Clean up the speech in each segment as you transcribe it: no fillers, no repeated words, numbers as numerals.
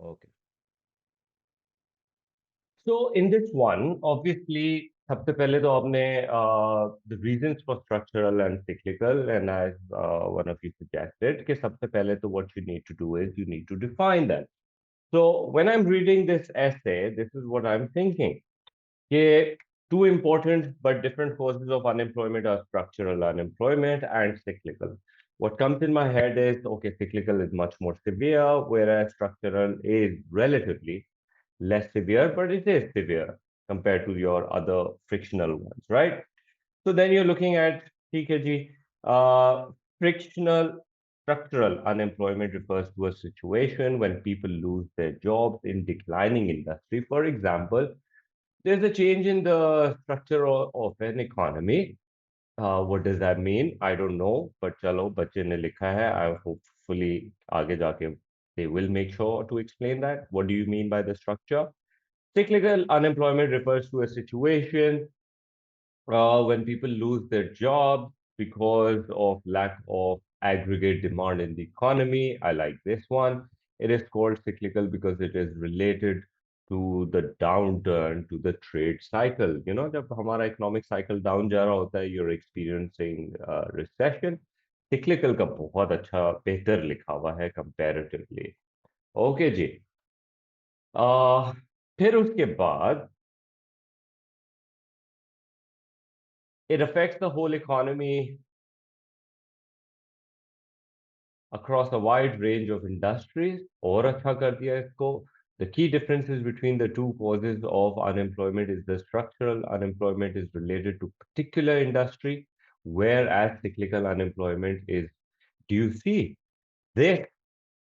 Okay. So in this one, obviously, सबसे पहले तो आपने the reasons for structural and cyclical, and as one of you suggested, कि सबसे पहले तो what you need to do is you need to define that. So when I'm reading this essay, this is what I'm thinking. कि two important but different causes of unemployment are structural unemployment and cyclical. What comes in my head is, okay, cyclical is much more severe, whereas structural is relatively less severe, but it is severe compared to your other frictional ones, right? So then you're looking at TKG, frictional structural unemployment refers to a situation when people lose their jobs in declining industry. For example, there's a change in the structure of an economy. What does that mean? I don't know, but चलो बच्चे ने लिखा है. I hopefully आगे जाके they will make sure to explain that. What do you mean by the structure? Cyclical unemployment refers to a situation when people lose their jobs because of lack of aggregate demand in the economy. I like this one. It is called cyclical because it is related to the downturn, to the trade cycle. You know, जब हमारा economic cycle down जा रहा होता है, you're experiencing recession. Cyclical का बहुत अच्छा बेहतर लिखा हुआ है comparatively. Okay जी. uh, फिर उसके बाद it affects the whole economy across a wide range of industries. और अच्छा कर दिया इसको. The key differences between the two causes of unemployment is the structural unemployment is related to particular industry, whereas cyclical unemployment is, do you see this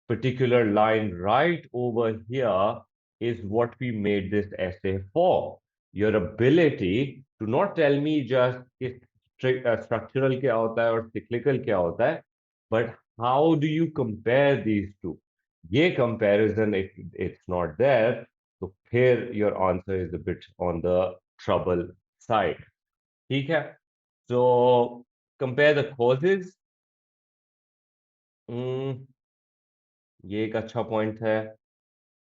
particular line right over here is what we made this essay for. Your ability to not tell me just कि structural क्या होता है और cyclical क्या होता है, but how do you compare these two? ये comparison, if it's not there, so here your answer is a bit on the trouble side. ठीक है? So compare the causes. ये एक अच्छा point है.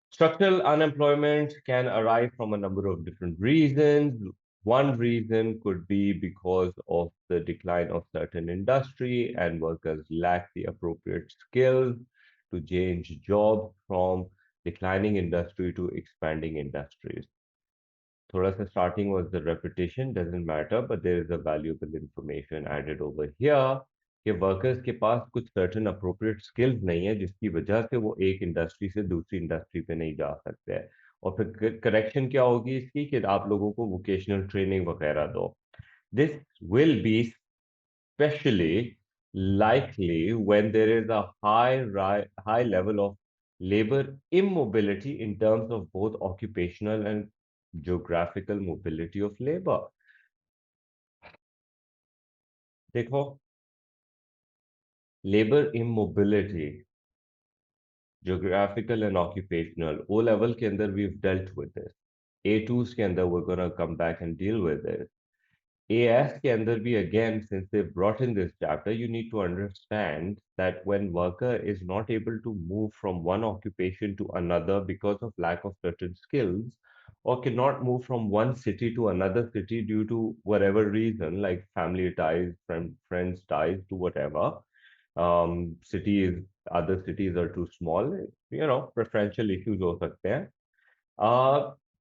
Structural unemployment can arise from a number of different reasons. One reason could be because of the decline of certain industry and workers lack the appropriate skills to change jobs from declining industry to expanding industries. थोड़ा सा starting was the repetition, doesn't matter, but there is a valuable information added over here कि workers के पास कुछ certain appropriate skills नहीं है जिसकी वजह से वो एक इंडस्ट्री से दूसरी इंडस्ट्री पे नहीं जा सकते हैं. और फिर करेक्शन क्या होगी इसकी कि आप लोगों को वोकेशनल ट्रेनिंग वगैरह दो. This will be especially likely when there is a high level of labor immobility in terms of both occupational and geographical mobility of labor. देखो, labor immobility, geographical and occupational, O level के अंदर we've dealt with this. A2s के अंदर we're gonna come back and deal with it. AS के अंदर भी, again, since they've brought in this chapter, you need to understand that when worker is not able to move from one occupation to another because of lack of certain skills, or cannot move from one city to another city due to whatever reason, like family ties, friends ties, to whatever, cities, other cities are too small, preferential issues हो सकते हैं.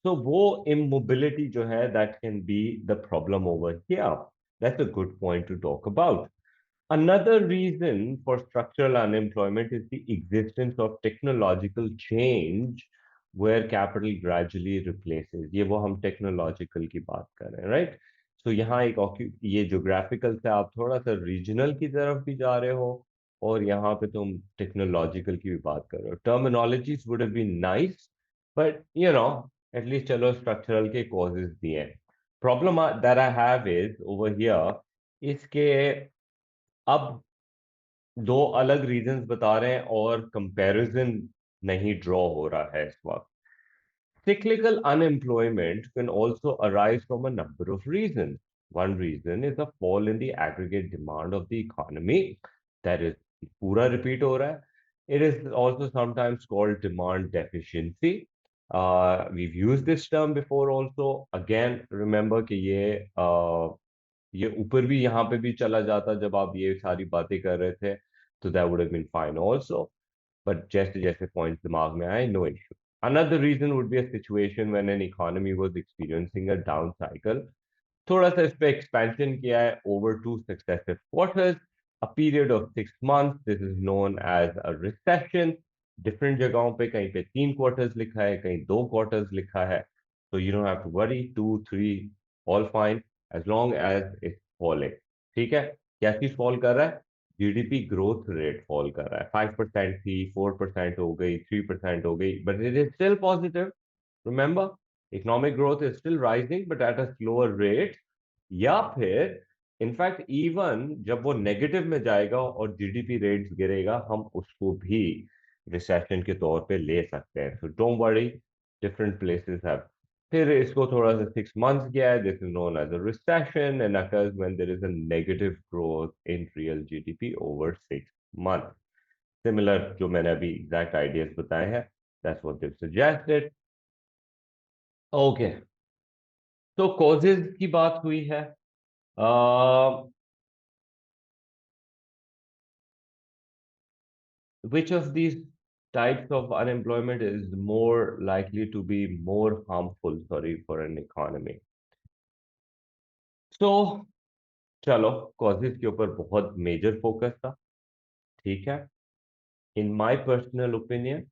So वो immobility जो है, that can be the problem over here. That's a good point to talk about. Another reason for structural unemployment is the existence of technological change where capital gradually replaces. ये वो हम technological की बात कर रहे हैं, right? So यहाँ ये geographical से आप थोड़ा सा regional की तरफ भी जा रहे हो और यहाँ पे तुम technological की भी बात कर रहे हो. Terminologies would have been nice, but at least चलो structural के causes दिए हैं. Problem that I have is over here इसके अब दो अलग रीजंस बता रहे हैं और कंपैरिजन नहीं ड्रॉ हो रहा है इस वक्त. Cyclical unemployment can also arise from a number of reasons. One reason is a fall in the aggregate demand of the economy. That is पूरा रिपीट हो रहा है. It is also sometimes called demand deficiency. We've used this term before also. Again, remember कि ये ऊपर भी यहाँ पे भी चला जाता जब आप ये सारी बातें कर रहे थे, तो that would have been fine also. But जैसे जैसे points दिमाग में आए, no issue. Another reason would be a situation when an economy was experiencing a down cycle. थोड़ा सा इस पे एक्सपेंशन किया है over two successive quarters, a period of 6 months, this is known as a recession. Different जगहों पे कहीं पे 3 क्वार्टर्स लिखा है, कहीं 2 क्वार्टर्स लिखा है. तो you don't have to worry, 2 3 all fine, as long as it's falling. ठीक है. क्या चीज फॉल कर रहा है? जीडीपी ग्रोथ रेट फॉल कर रहा है. 5% थी, 4% हो गई, 3% हो गई, but it is still positive. Remember, economic growth is still rising, but at a slower rate. या फिर इनफैक्ट इवन जब वो नेगेटिव में जाएगा और जीडीपी रेट्स गिरेगा, हम उसको भी रिसेशन के तौर पे ले सकते हैं. So don't worry, different places have. फिर इसको थोड़ा सा 6 मंथ्स गया है. This is known as a recession and occurs when there is a negative growth in real GDP over 6 month. Similar जो मैंने अभी एग्जैक्ट आइडियाज बताए हैं, that's what they suggested. Okay. तो कॉजेज की बात हुई है. Which of these types of unemployment is more likely to be more harmful, sorry, for an economy? So, चलो, कॉजेज के ऊपर बहुत मेजर फोकस था. ठीक है. इन माय पर्सनल ओपिनियन,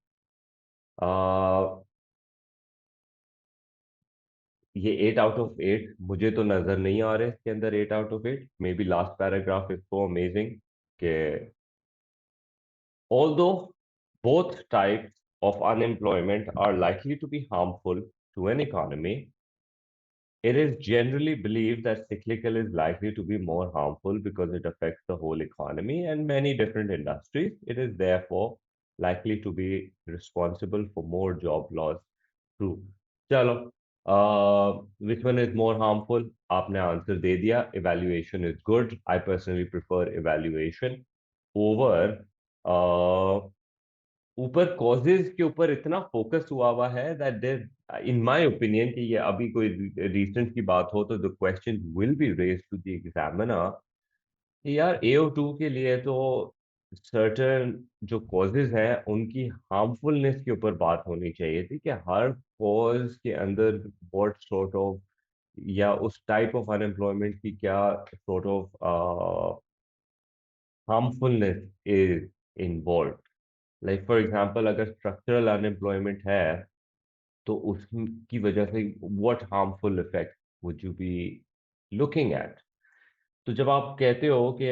ये 8 आउट ऑफ 8 मुझे तो नजर नहीं आ रहे इसके अंदर. 8 out of 8, may be last paragraph is so amazing कि although both types of unemployment are likely to be harmful to an economy, it is generally believed that cyclical is likely to be more harmful because it affects the whole economy and many different industries. It is therefore likely to be responsible for more job loss. True. Chalo. Which one is more harmful? आपने answer दे दिया. Evaluation is good. I personally prefer evaluation over ऊपर causes के ऊपर इतना focus हुआ है that there, in my opinion, कि ये अभी कोई रीसेंट की बात हो तो the question will be raise to the examiner. यार AO2 के लिए तो सर्टेन जो कॉजेज हैं उनकी हार्मफुलनेस के ऊपर बात होनी चाहिए थी कि हर कॉज के अंदर व्हाट सॉर्ट ऑफ, या उस टाइप ऑफ अनएम्प्लॉयमेंट की क्या sort of harmfulness is involve. Like for example, अगर स्ट्रक्चरल अनएम्प्लॉयमेंट है तो उसकी वजह से what harmful effect would you be looking at. तो जब आप कहते हो कि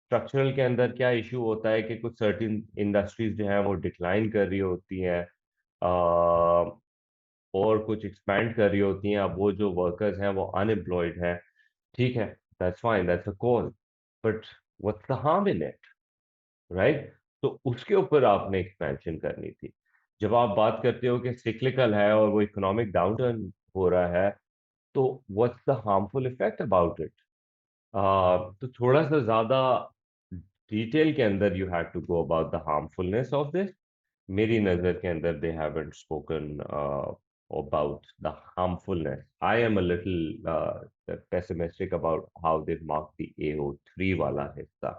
स्ट्रक्चरल के अंदर क्या इशू होता है कि कुछ सर्टेन इंडस्ट्रीज जो हैं वो डिक्लाइन कर रही होती हैं, और कुछ एक्सपैंड कर रही होती हैं, अब वो जो वर्कर्स हैं वो अनएम्प्लॉयड हैं. ठीक है, that's fine, that's a cause, but what's the harm in it, right? तो उसके ऊपर आपने एक्सपेंशन करनी थी. जब आप बात करते हो कि सिक्लिकल है और वो इकोनॉमिक डाउनटर्न हो रहा है, तो what's the harmful effect about it? तो थोड़ा सा ज्यादा डिटेल के अंदर you have to go about the harmfulness of this. मेरी नजर के अंदर they haven't spoken about the harmfulness. I am a little pessimistic about how they mark the AO3 वाला हिस्सा.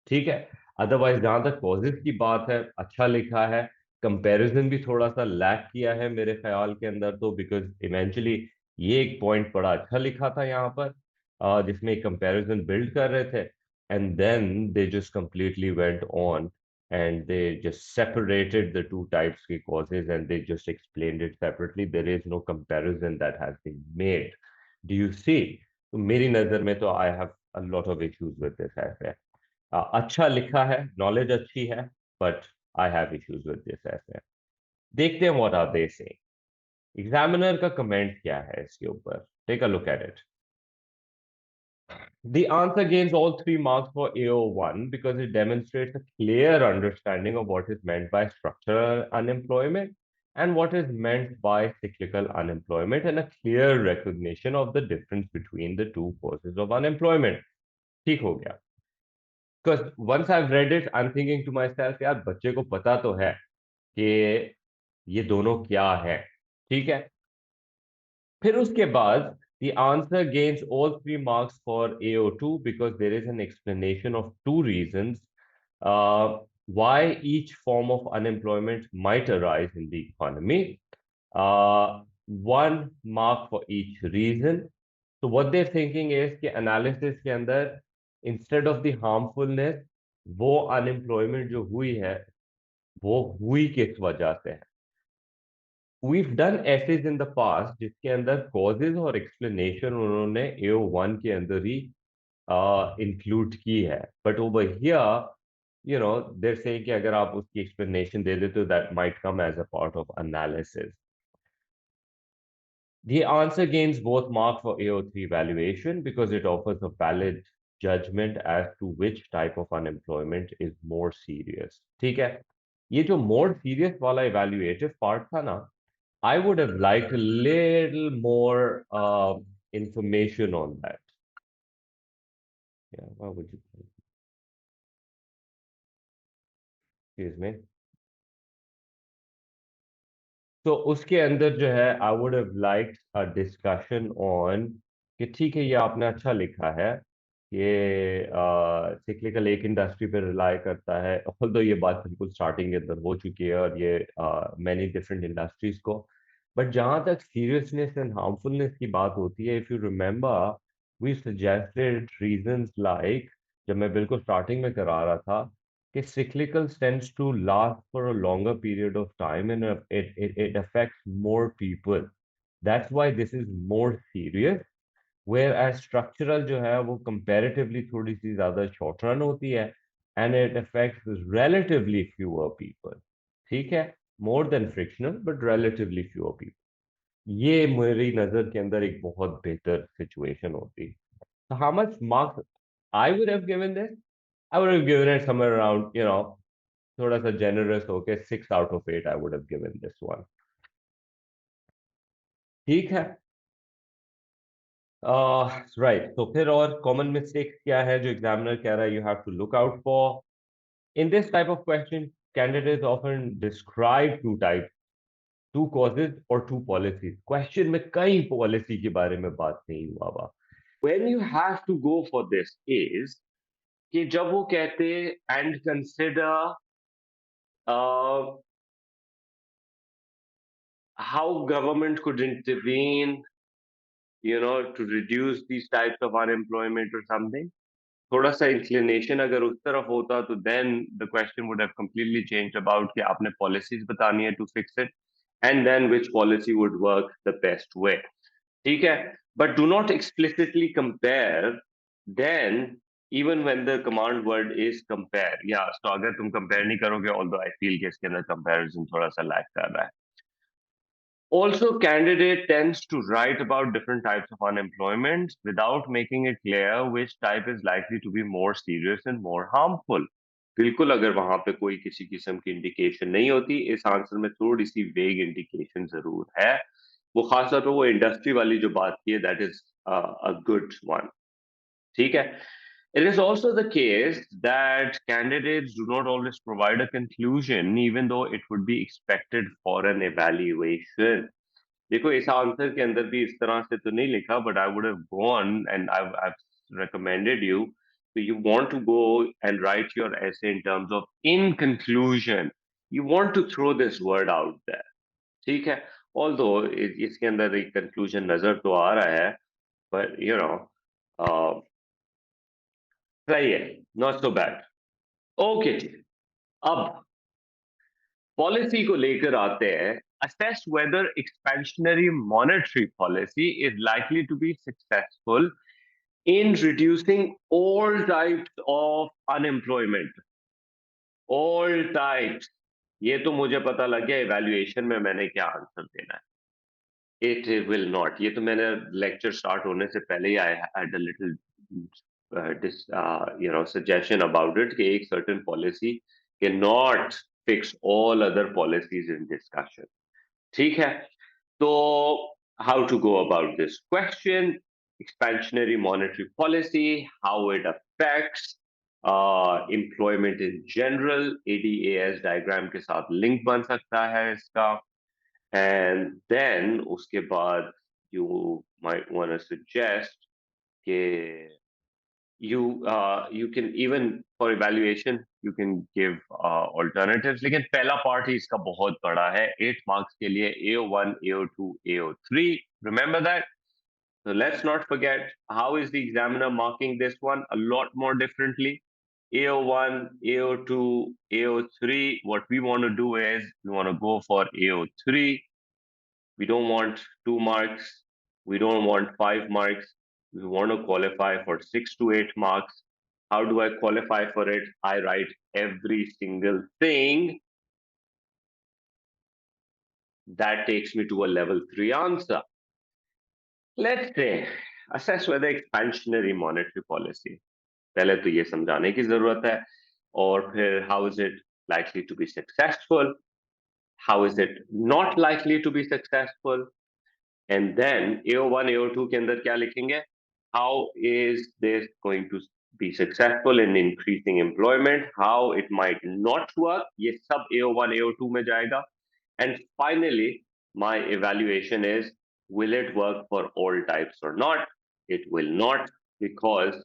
ठीक है. अदरवाइज जहां तक कॉजेज की बात है, अच्छा लिखा है. कंपैरिजन भी थोड़ा सा लैक किया है मेरे ख्याल के अंदर, तो बिकॉज इवेंचुअली ये एक पॉइंट बड़ा अच्छा लिखा था यहाँ पर, जिसमें एक कंपैरिजन बिल्ड कर रहे थे, and then they just completely went on and they just separated the two types of causes and they just explained it separately. There is no comparison that has been made. Do you see? तो मेरी नजर में तो I have a lot of issues with this essay. अच्छा लिखा है, knowledge अच्छी है, but I have issues with this essay. देखते हैं what are they saying. Examiner का कमेंट क्या है इसके ऊपर. Take a look at it. The answer gains all 3 marks for AO1 because it demonstrates a clear understanding of what is meant by structural unemployment and what is meant by cyclical unemployment, and a clear recognition of the difference between the two causes of unemployment. ठीक हो गया. Because once I've read it, I'm thinking to myself, यार बच्चे को पता तो है कि ये दोनों क्या है, ठीक है। फिर उसके बाद the answer gains all 3 marks for AO2 because there is an explanation of 2 reasons why each form of unemployment might arise in the economy. 1 mark for each reason. So what they're thinking is कि analysis के अंदर instead of the harmfulness, वो unemployment जो हुई है वो हुई किस वजह से है। we've done essays in the past जिसके अंदर causes और explanation उन्होंने AO1 के अंदर ही इंक्लूड की है, but over here they're saying कि अगर आप उसकी explanation दे देते हो that might come as a part of analysis. The answer gains both marks for AO3 evaluation because it offers a valid judgment as to which type of unemployment is more serious. ठीक है, ये जो more serious वाला evaluative part था ना, I would have liked a little more information on that. Yeah, what would you think? Excuse me. तो उसके अंदर जो है I would have liked a discussion on कि ठीक है ये आपने अच्छा लिखा है, ये सिक्लिकल एक इंडस्ट्री पे रिलाई करता है, ऑल्दो ये बात बिल्कुल स्टार्टिंग के अंदर हो चुकी है और ये मैनी डिफरेंट इंडस्ट्रीज को, बट जहां तक सीरियसनेस एंड हार्मफुलनेस की बात होती है, if you remember we suggested reasons like, जब मैं बिल्कुल स्टार्टिंग में करा रहा था कि cyclical tends to last for a longer period of time and it affects more people. That's why this is more serious. Whereas structural जो है वो comparatively थोड़ी सी ज्यादा short run होती है and it affects relatively fewer people. ठीक है, more than frictional but relatively fewer people. ये मेरी नजर के अंदर एक बहुत बेहतर सिचुएशन होती। So how much marks I would have given this? I would have given it somewhere around, थोड़ा सा जेनरस होके 6 out of 8 I would have given this one. ठीक है, राइट, तो फिर और कॉमन मिस्टेक्स क्या है जो एग्जामिनर कह रहा है you have to look out for in this type of question. Candidates often describe two type, two causes और टू पॉलिसीज। क्वेश्चन में कई पॉलिसी के बारे में बात नहीं हुआ हुआ। When you have to go for this is कि जब वो कहते and consider how government could intervene, to reduce these types of unemployment or something. थोड़ा सा inclination अगर उस तरफ होता तो then the question would have completely changed about कि आपने policies बतानी है to fix it and then which policy would work the best way. ठीक है, but do not explicitly compare then even when the command word is compare. Yeah, so अगर तुम compare नहीं करोगे, although I feel कि इसके अंदर comparison थोड़ा सा lack कर रहा है। Also, candidate tends to write about different types of unemployment without making it clear which type is likely to be more serious and more harmful. बिल्कुल अगर वहां पे कोई किसी किस्म की इंडिकेशन नहीं होती, इस आंसर में थोड़ी सी वेग इंडिकेशन जरूर है। वो खासतौर पर वो इंडस्ट्री वाली जो बात की है, that is a good one. ठीक है, it is also the case that candidates do not always provide a conclusion even though it would be expected for an evaluation. देखो इस आंसर के अंदर भी इस तरह से तो नहीं लिखा, but I would have gone and I've recommended you, so you want to go and write your essay in terms of in conclusion, you want to throw this word out there। ठीक है, although इसके अंदर एक conclusion नजर तो आ रहा है, but सही है, not so bad। ओके, अब पॉलिसी को लेकर आते हैं। assess whether expansionary monetary policy is likely to be successful in reducing all types of unemployment, all types। ये तो मुझे पता लग गया इवैल्यूएशन में मैंने क्या आंसर देना है। इट विल नॉट, ये तो मैंने लेक्चर स्टार्ट होने से पहले ही I had a little suggestion about it कि एक certain policy cannot fix all other policies in discussion। ठीक है, तो how to go about this question, expansionary monetary policy, how it affects employment in general, ADAS diagram के साथ link बन सकता है इसका, एंड देन उसके बाद you might want to suggest कि you can even for evaluation you can give alternatives, लेकिन पहला पार्ट ही इसका बहुत बड़ा है 8 मार्क्स के लिए, AO1, AO2, AO3, remember that. So let's not forget how is the examiner marking this one a lot more differently. AO1, AO2, AO3, what we want to do is we want to go for AO3. We don't want 2 marks. We don't want 5 marks. We want to qualify for 6 to 8 marks. How do I qualify for it? I write every single thing. That takes me to a level 3 answer. Let's say, assess whether expansionary monetary policy. पहले तो ये समझाने की जरूरत है, और फिर how is it likely to be successful? How is it not likely to be successful? And then AO1, AO2 के अंदर क्या लिखेंगे? How is this going to be successful in increasing employment? How it might not work? ये सब AO1, AO2 में जाएगा. And finally, my evaluation is, will it work for all types or not? It will not, because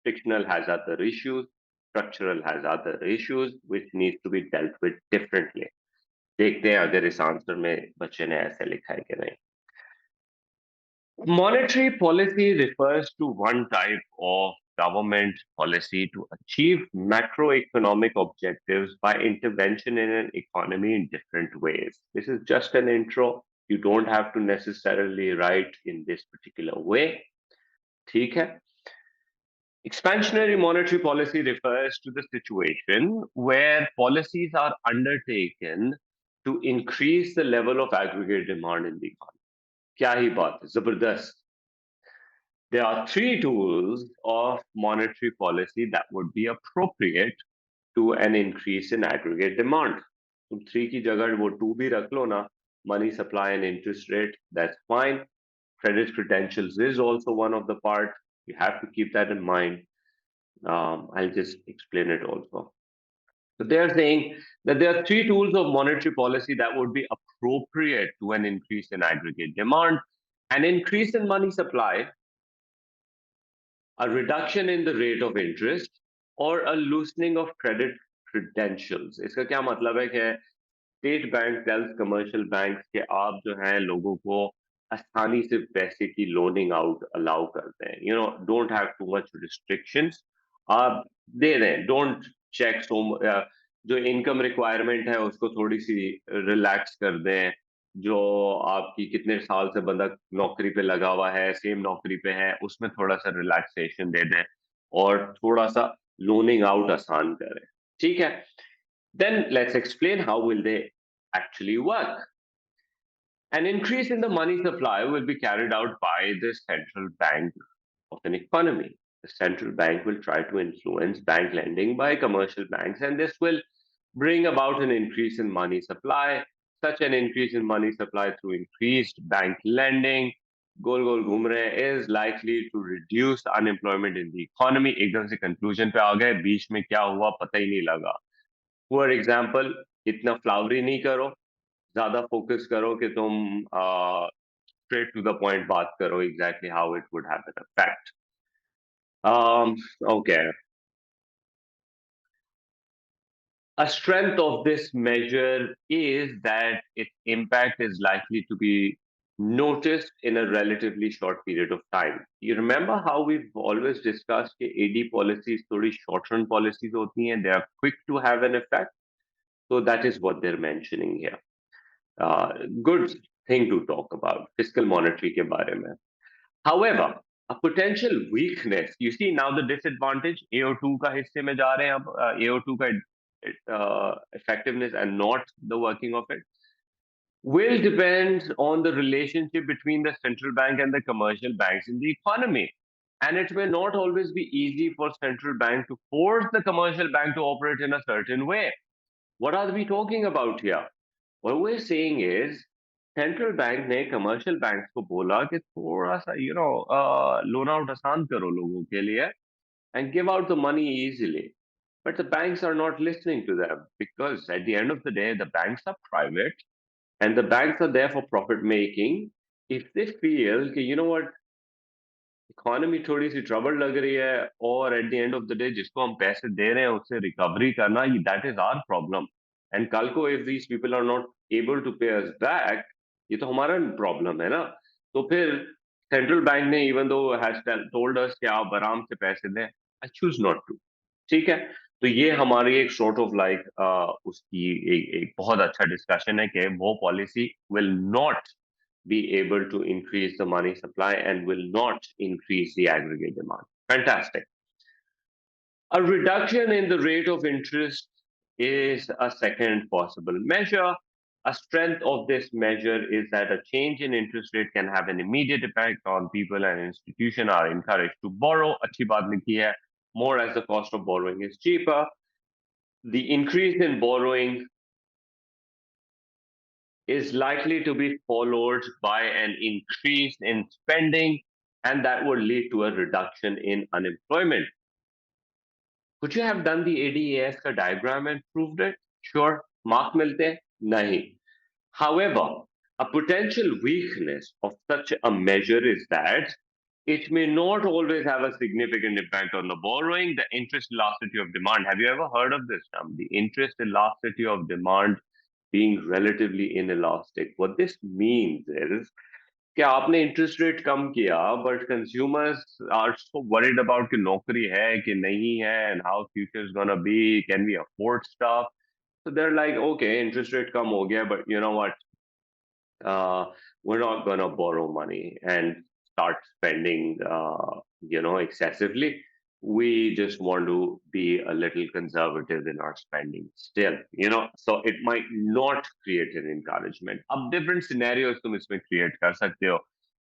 fictional has other issues, structural has other issues, which needs to be dealt with differently. देखते हैं अगर इस answer में बच्चे ने ऐसे लिखा है कि नहीं. Monetary policy refers to one type of government policy to achieve macroeconomic objectives by intervention in an economy in different ways. This is just an intro. You don't have to necessarily write in this particular way. ठीक है? Expansionary monetary policy refers to the situation where policies are undertaken to increase the level of aggregate demand in the economy. क्या ही बात है, जबरदस्त. There are three tools of monetary policy that would be appropriate to an increase in aggregate demand. तुम three की जगह वो two भी रख लो ना, money supply and interest rate, that's fine. Credit credentials is also one of the part. You have to keep that in mind. I'll just explain it also. So they're saying that there are three tools of monetary policy that would be appropriate to an increase in aggregate demand: an increase in money supply, a reduction in the rate of interest, or a loosening of credit credentials. इसका क्या मतलब है कि state bank tells commercial bank के आप जो हैं लोगों को आसानी से पैसे की लोनिंग आउट अलाउ करते हैं, don't have too much restrictions, आप दे दें, डोंट चेक सो, जो इनकम रिक्वायरमेंट है उसको थोड़ी सी रिलैक्स कर दें, जो आपकी कितने साल से बंदा नौकरी पे लगा हुआ है, सेम नौकरी पे है, उसमें थोड़ा सा रिलैक्सेशन दे दें और थोड़ा सा लोनिंग आउट आसान करें. ठीक है? Then let's explain how will they actually work. An increase in the money supply will be carried out by the central bank of an economy. The central bank will try to influence bank lending by commercial banks, and this will bring about an increase in money supply. Such an increase in money supply through increased bank lending, गोल गोल घूम रहे हैं, is likely to reduce unemployment in the economy. एकदम से conclusion पे आ गए, बीच में क्या हुआ पता ही नहीं लगा. फॉर एग्जाम्पल, इतना फ्लावरी नहीं करो, ज्यादा फोकस करो कि तुम स्ट्रेट टू द पॉइंट बात करो, exactly how it would have an effect. Okay. A strength of this measure is that its impact is likely to be noticed in a relatively short period of time. You remember how we've always discussed that AD policies थोड़ी short-run policies होती हैं, they are quick to have an effect. So that is what they're mentioning here. Good thing to talk about, fiscal monetary के बारे में. However, a potential weakness, you see now the disadvantage, AO2 का हिस्से में जा रहे हैं अब, AO2 का effectiveness and not the working of it, will depend on the relationship between the central bank and the commercial banks in the economy. And it may not always be easy for central bank to force the commercial bank to operate in a certain way. What are we talking about here? What we're saying is central bank ने commercial bank को बोला कि थोड़ा सा loan out आसान करो लोगों के लिए, and give out the money easily. But the banks are not listening to them because at the end of the day, the banks are private and the banks are there for profit making. If they feel, okay, you know what, economy थोड़ी सी trouble लग रही है और at the end of the day जिसको हम पैसे दे रहे हैं उससे रिकवरी करना that is our problem and कल को if these people are not able to pay us back ये तो हमारा प्रॉब्लम है ना तो फिर सेंट्रल बैंक ने even though has told us कि आप आराम से पैसे दें आई चूज नॉट टू ठीक है तो ये हमारी एक सॉर्ट ऑफ लाइक उसकी एक बहुत अच्छा डिस्कशन है कि वो policy will not be able to increase the money supply and will not increase the aggregate demand. Fantastic. A reduction in the rate of interest is a second possible measure. A strength of this measure is that a change in interest rate can have an immediate impact on people and institutions are encouraged to borrow. अच्छी बात लिखी है. More as the cost of borrowing is cheaper. The increase in borrowing is likely to be followed by an increase in spending, and that would lead to a reduction in unemployment. Could you have done the ADAS diagram and proved it? Sure. Mark milte? Nahi. However, a potential weakness of such a measure is that it may not always have a significant impact on the borrowing, the interest elasticity of demand. Have you ever heard of this term? The interest elasticity of demand being relatively inelastic. What this means is कि आपने interest rate कम किया but consumers are so worried about कि नौकरी है कि नहीं है and how future is gonna be can we afford stuff so they're like, okay, interest rate come ho gaya, but you know what? We're not going to borrow money and start spending, excessively. We just want to be a little conservative in our spending still, so it might not create an encouragement. Ab different scenarios tum isme create kar sakte ho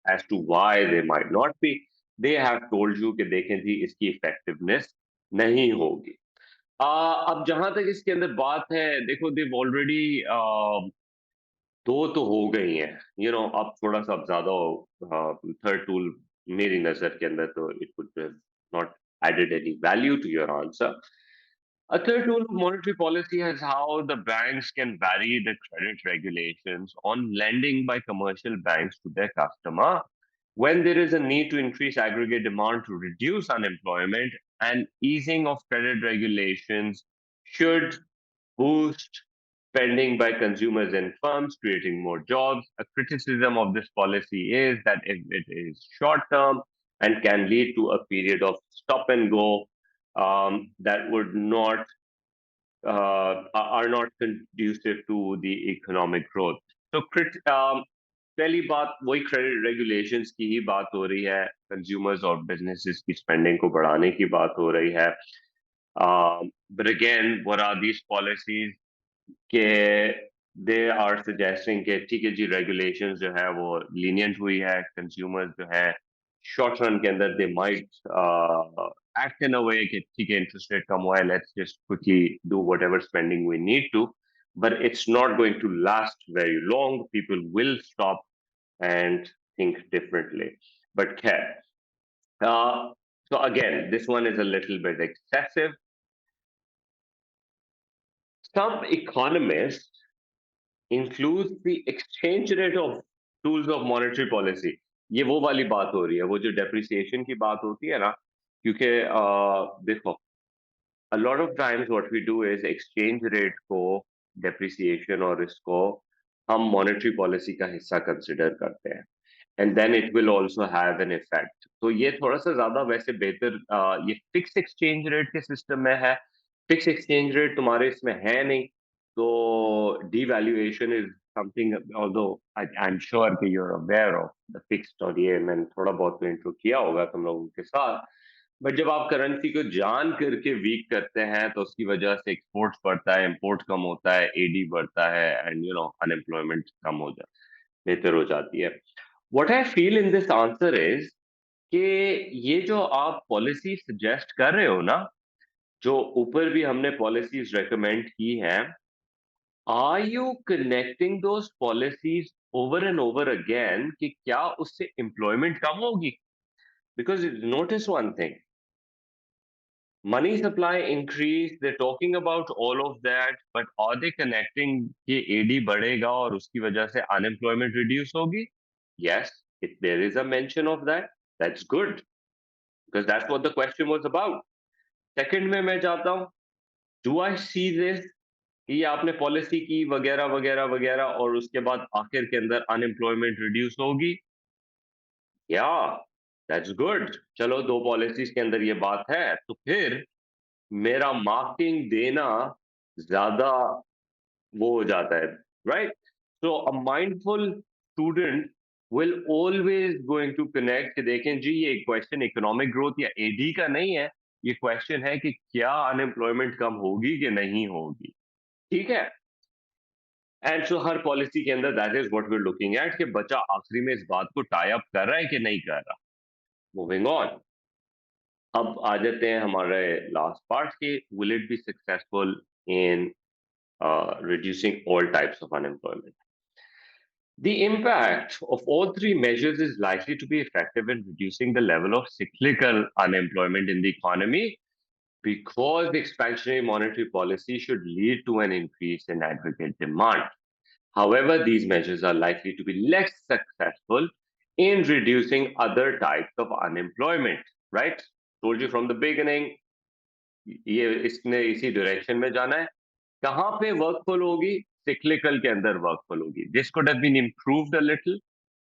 as to why they might not be. They have told you कि देखें जी इसकी effectiveness नहीं होगी अब जहां तक इसके अंदर बात है देखो they've already दो तो हो गई हैं अब थोड़ा सा अब ज्यादा थर्ड टूल मेरी नजर के अंदर तो it would not added any value to your answer. A third tool of monetary policy is how the banks can vary the credit regulations on lending by commercial banks to their customer. When there is a need to increase aggregate demand to reduce unemployment, and easing of credit regulations should boost spending by consumers and firms, creating more jobs. A criticism of this policy is that if it is short term and can lead to a period of stop and go that would not are not conducive to the economic growth. So, पहली बात वही credit regulations की ही बात हो रही है consumers और businesses की स्पेंडिंग को बढ़ाने की बात हो रही है but again what are these policies कि दे आर सजेस्टिंग कि ठीक है जी रेगुलेशंस जो है वो लीनियंट हुई है कंज्यूमर्स जो है शॉर्ट रन के अंदर they might act in a way कि ठीक है इंटरेस्ट रेट कम हुआ है let's just quickly do whatever spending we need to but it's not going to last very long people will stop and think differently but khair so again this one is a little bit excessive some economists includes the exchange rate of tools of monetary policy ये वो वाली बात हो रही है वो जो depreciation की बात होती है ना क्योंकि देखो a lot of times what we do is exchange rate को depreciation और इसको हम monetary policy का हिस्सा consider करते हैं and then it will also have an effect. तो ये थोड़ा सा ज्यादा वैसे बेहतर ये फिक्स एक्सचेंज रेट के सिस्टम में है फिक्स एक्सचेंज रेट तुम्हारे इसमें है नहीं तो devaluation is something although I'm sure कि you're aware of the fixed और ये मैंने थोड़ा बहुत तो इंट्रो किया होगा तुम लोगों के साथ बट जब आप करेंसी को जान करके वीक करते हैं तो उसकी वजह से एक्सपोर्ट बढ़ता है इंपोर्ट कम होता है एडी बढ़ता है एंड अनएम्प्लॉयमेंट कम हो जाता बेहतर हो जाती है what I feel in this answer is कि ये जो आप पॉलिसी सजेस्ट कर रहे हो ना जो ऊपर भी हमने पॉलिसीज रेकमेंड की हैं are you connecting those policies over and over again कि क्या उससे एम्प्लॉयमेंट कम होगी because notice one thing money supply increase, they're talking about all of that, but are they connecting कि AD बढ़ेगा और उसकी वजह से unemployment reduce होगी? Yes, there is a mention of that. That's good because that's what the question was about. Second में मैं जाता हूँ, do I see this कि ये आपने पॉलिसी की वगैरह वगैरह वगैरह और उसके बाद आखिर के अंदर अनएम्प्लॉयमेंट रिड्यूस होगी? या दैट्स गुड, चलो दो पॉलिसीज के अंदर ये बात है तो फिर मेरा मार्किंग देना ज्यादा वो हो जाता है, right? So a mindful student will always going to connect, देखें जी ये क्वेश्चन इकोनॉमिक ग्रोथ या एडी का नहीं है, ये क्वेश्चन है कि क्या अनएम्प्लॉयमेंट कम होगी कि नहीं होगी, ठीक है? एंड सो हर पॉलिसी के अंदर that is what we are looking at कि बच्चा आखिरी में इस बात को टाई अप कर रहा है कि नहीं कर रहा। मूविंग ऑन, अब आ जाते हैं हमारे लास्ट पार्ट के, will it be successful in reducing all types of unemployment? The impact of all three measures is likely to be effective in reducing the level of cyclical unemployment in the economy because the expansionary monetary policy should lead to an increase in aggregate demand. However, these measures are likely to be less successful in reducing other types of unemployment, right? Told you from the beginning, ये इसने इसी direction में जाना है। कहाँ पे वर्कफुल होगी? Cyclical के अंदर वर्कफुल होगी। This could have been improved a little.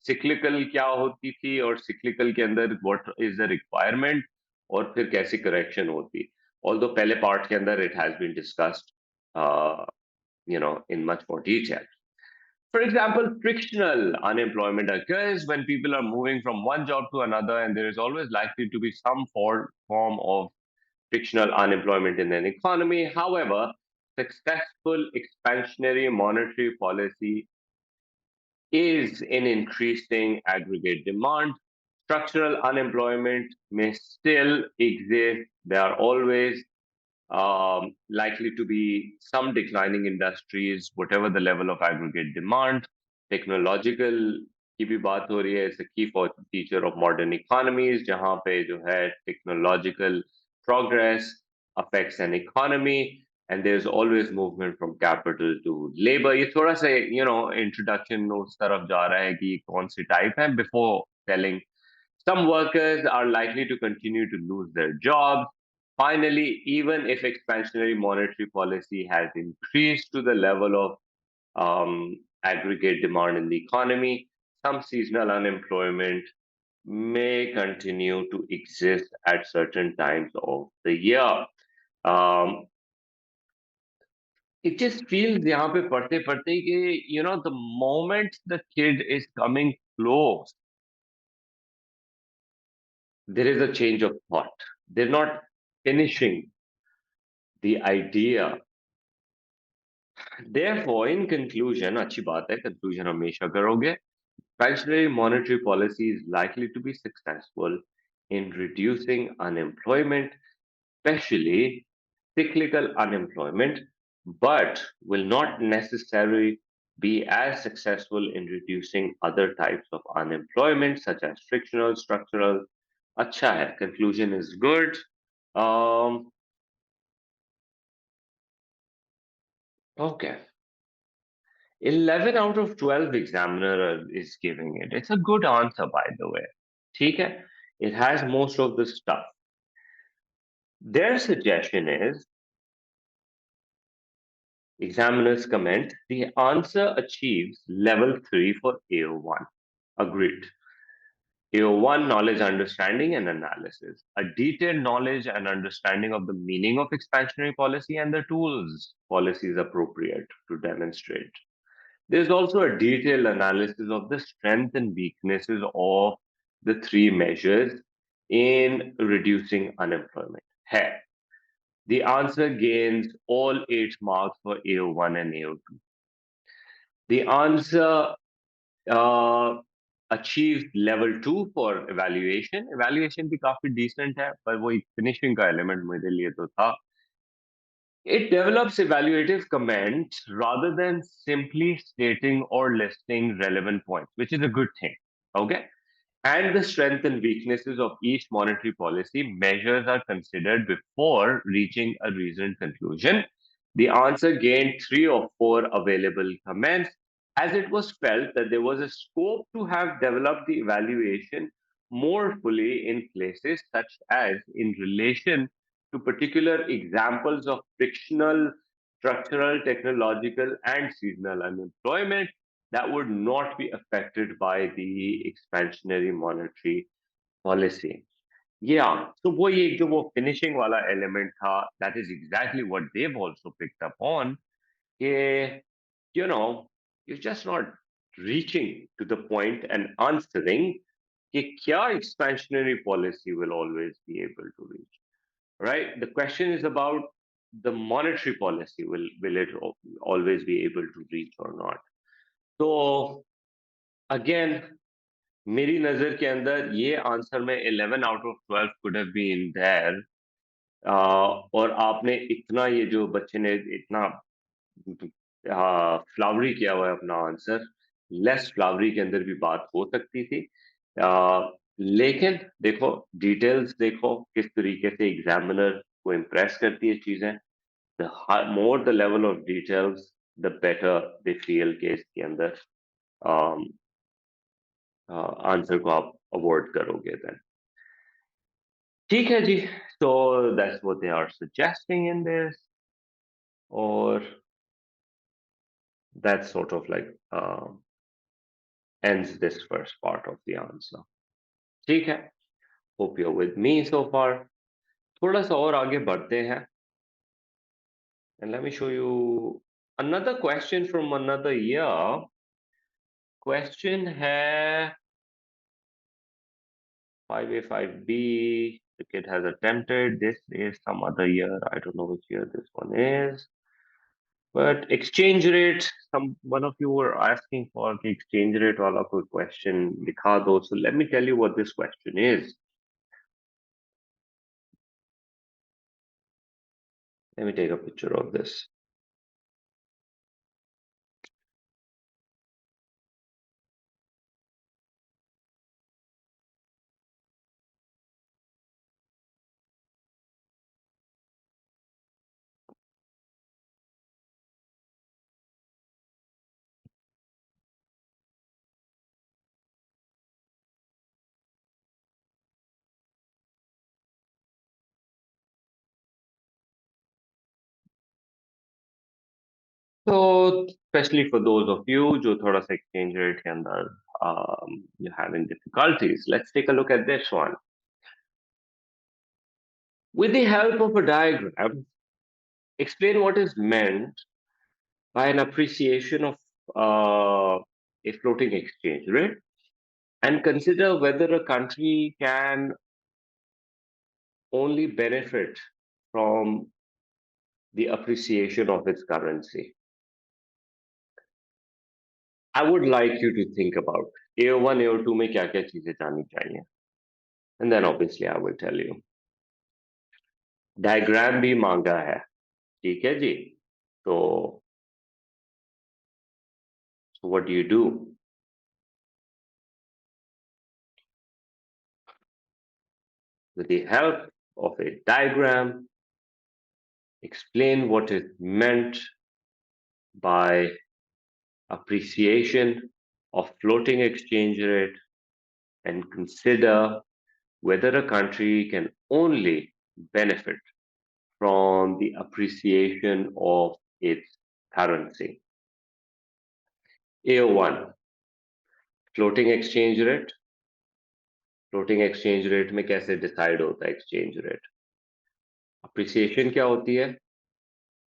Cyclical क्या होती थी और सिक्लिकल के अंदर व्हाट इज द रिक्वायरमेंट और फिर कैसी करेक्शन होती, ऑल्दो पहले पार्ट के अंदर it has been discussed in much more detail. For example, frictional unemployment occurs when people are moving from one job to another, and there is always likely to be some form of frictional unemployment in an economy. However, successful expansionary monetary policy is in increasing aggregate demand. Structural unemployment may still exist. There are always likely to be some declining industries, whatever the level of aggregate demand. Technological की भी बात हो रही है, it's a key feature of modern economies, जहाँ पे जो है technological progress affects an economy, and there's always movement from capital to labor. ये थोड़ा सा introduction उस तरफ जा रहा है कि कौन सी type है, before telling some workers are likely to continue to lose their jobs. Finally, even if expansionary monetary policy has increased to the level of aggregate demand in the economy, some seasonal unemployment may continue to exist at certain times of the year. Um, it just feels यहाँ पे पढ़ते पढ़ते कि the moment the kid is coming close, there is a change of thought. They're not finishing the idea. Therefore, in conclusion, अच्छी बात है, conclusion हमेशा करोगे. Expansionary monetary policy is likely to be successful in reducing unemployment, especially cyclical unemployment, but will not necessarily be as successful in reducing other types of unemployment, such as frictional, structural. अच्छा है, conclusion is good. Um, okay. 11 out of 12 examiner is giving it. It's a good answer, by the way. ठीक है? It has most of the stuff. Their suggestion is, examiners comment, the answer achieves level 3 for AO1. Agreed. AO1, knowledge, understanding, and analysis. A detailed knowledge and understanding of the meaning of expansionary policy and the tools policy is appropriate to demonstrate. There's also a detailed analysis of the strengths and weaknesses of the three measures in reducing unemployment. Hey, the answer gains all 8 marks for AO1 and AO2. The answer uh, achieves level 2 for evaluation. Evaluation भी काफी decent है, पर वो एक finishing का element मेरे लिए तो था. It develops evaluative comment rather than simply stating or listing relevant points, which is a good thing. Okay. and the strengths and weaknesses of each monetary policy measures are considered before reaching a reasoned conclusion. The answer gained three of four available comments, as it was felt that there was a scope to have developed the evaluation more fully in places such as in relation to particular examples of frictional, structural, technological, and seasonal unemployment that would not be affected by the expansionary monetary policy. Yeah, so वो ये जो वो finishing वाला element था, that is exactly what they've also picked up on. कि, you know, you're just not reaching to the point and answering कि क्या expansionary policy will always be able to reach, right? The question is about the monetary policy. Will it always be able to reach or not? So again, मेरी नजर के अंदर ये answer में 11 out of 12 could have been there, और आपने इतना ये जो बच्चे ने इतना फ्लावरी किया हुआ है अपना आंसर, लेस फ्लावरी के अंदर भी बात हो सकती थी। लेकिन देखो, डिटेल्स देखो किस तरीके से एग्जामिनर को इम्प्रेस करती है चीजें। The more the level of details, the better they feel के इसके अंदर आंसर को आप अवॉइड करोगे देन। ठीक है जी, so that's what they are suggesting in this, or that sort of like ends this first part of the answer. ठीक है, hope you're with me so far. थोड़ा सा और आगे बढ़ते हैं, and let me show you another question from another year. Question है 5A 5B. The kid has attempted. This is some other year. I don't know which year this one is. But exchange rate, some one of you were asking for the exchange rate wala koi question likha do. So let me tell you what this question is. Let me take a picture of this. So especially for those of you जो थोड़ा सा exchange rate के अंदर you're having difficulties, let's take a look at this one. With the help of a diagram, explain what is meant by an appreciation of a floating exchange rate, and consider whether a country can only benefit from the appreciation of its currency. I would like you to think about AO1, AO2 में क्या क्या चीजें जानी चाहिए, and then obviously I will tell you. Diagram भी मांगा है, ठीक है जी? So what do you do? With the help of a diagram, explain what is meant by appreciation of floating exchange rate, and consider whether a country can only benefit from the appreciation of its currency. AO1, floating exchange rate. Floating exchange rate में कैसे decide होता है exchange rate? Appreciation क्या होती है?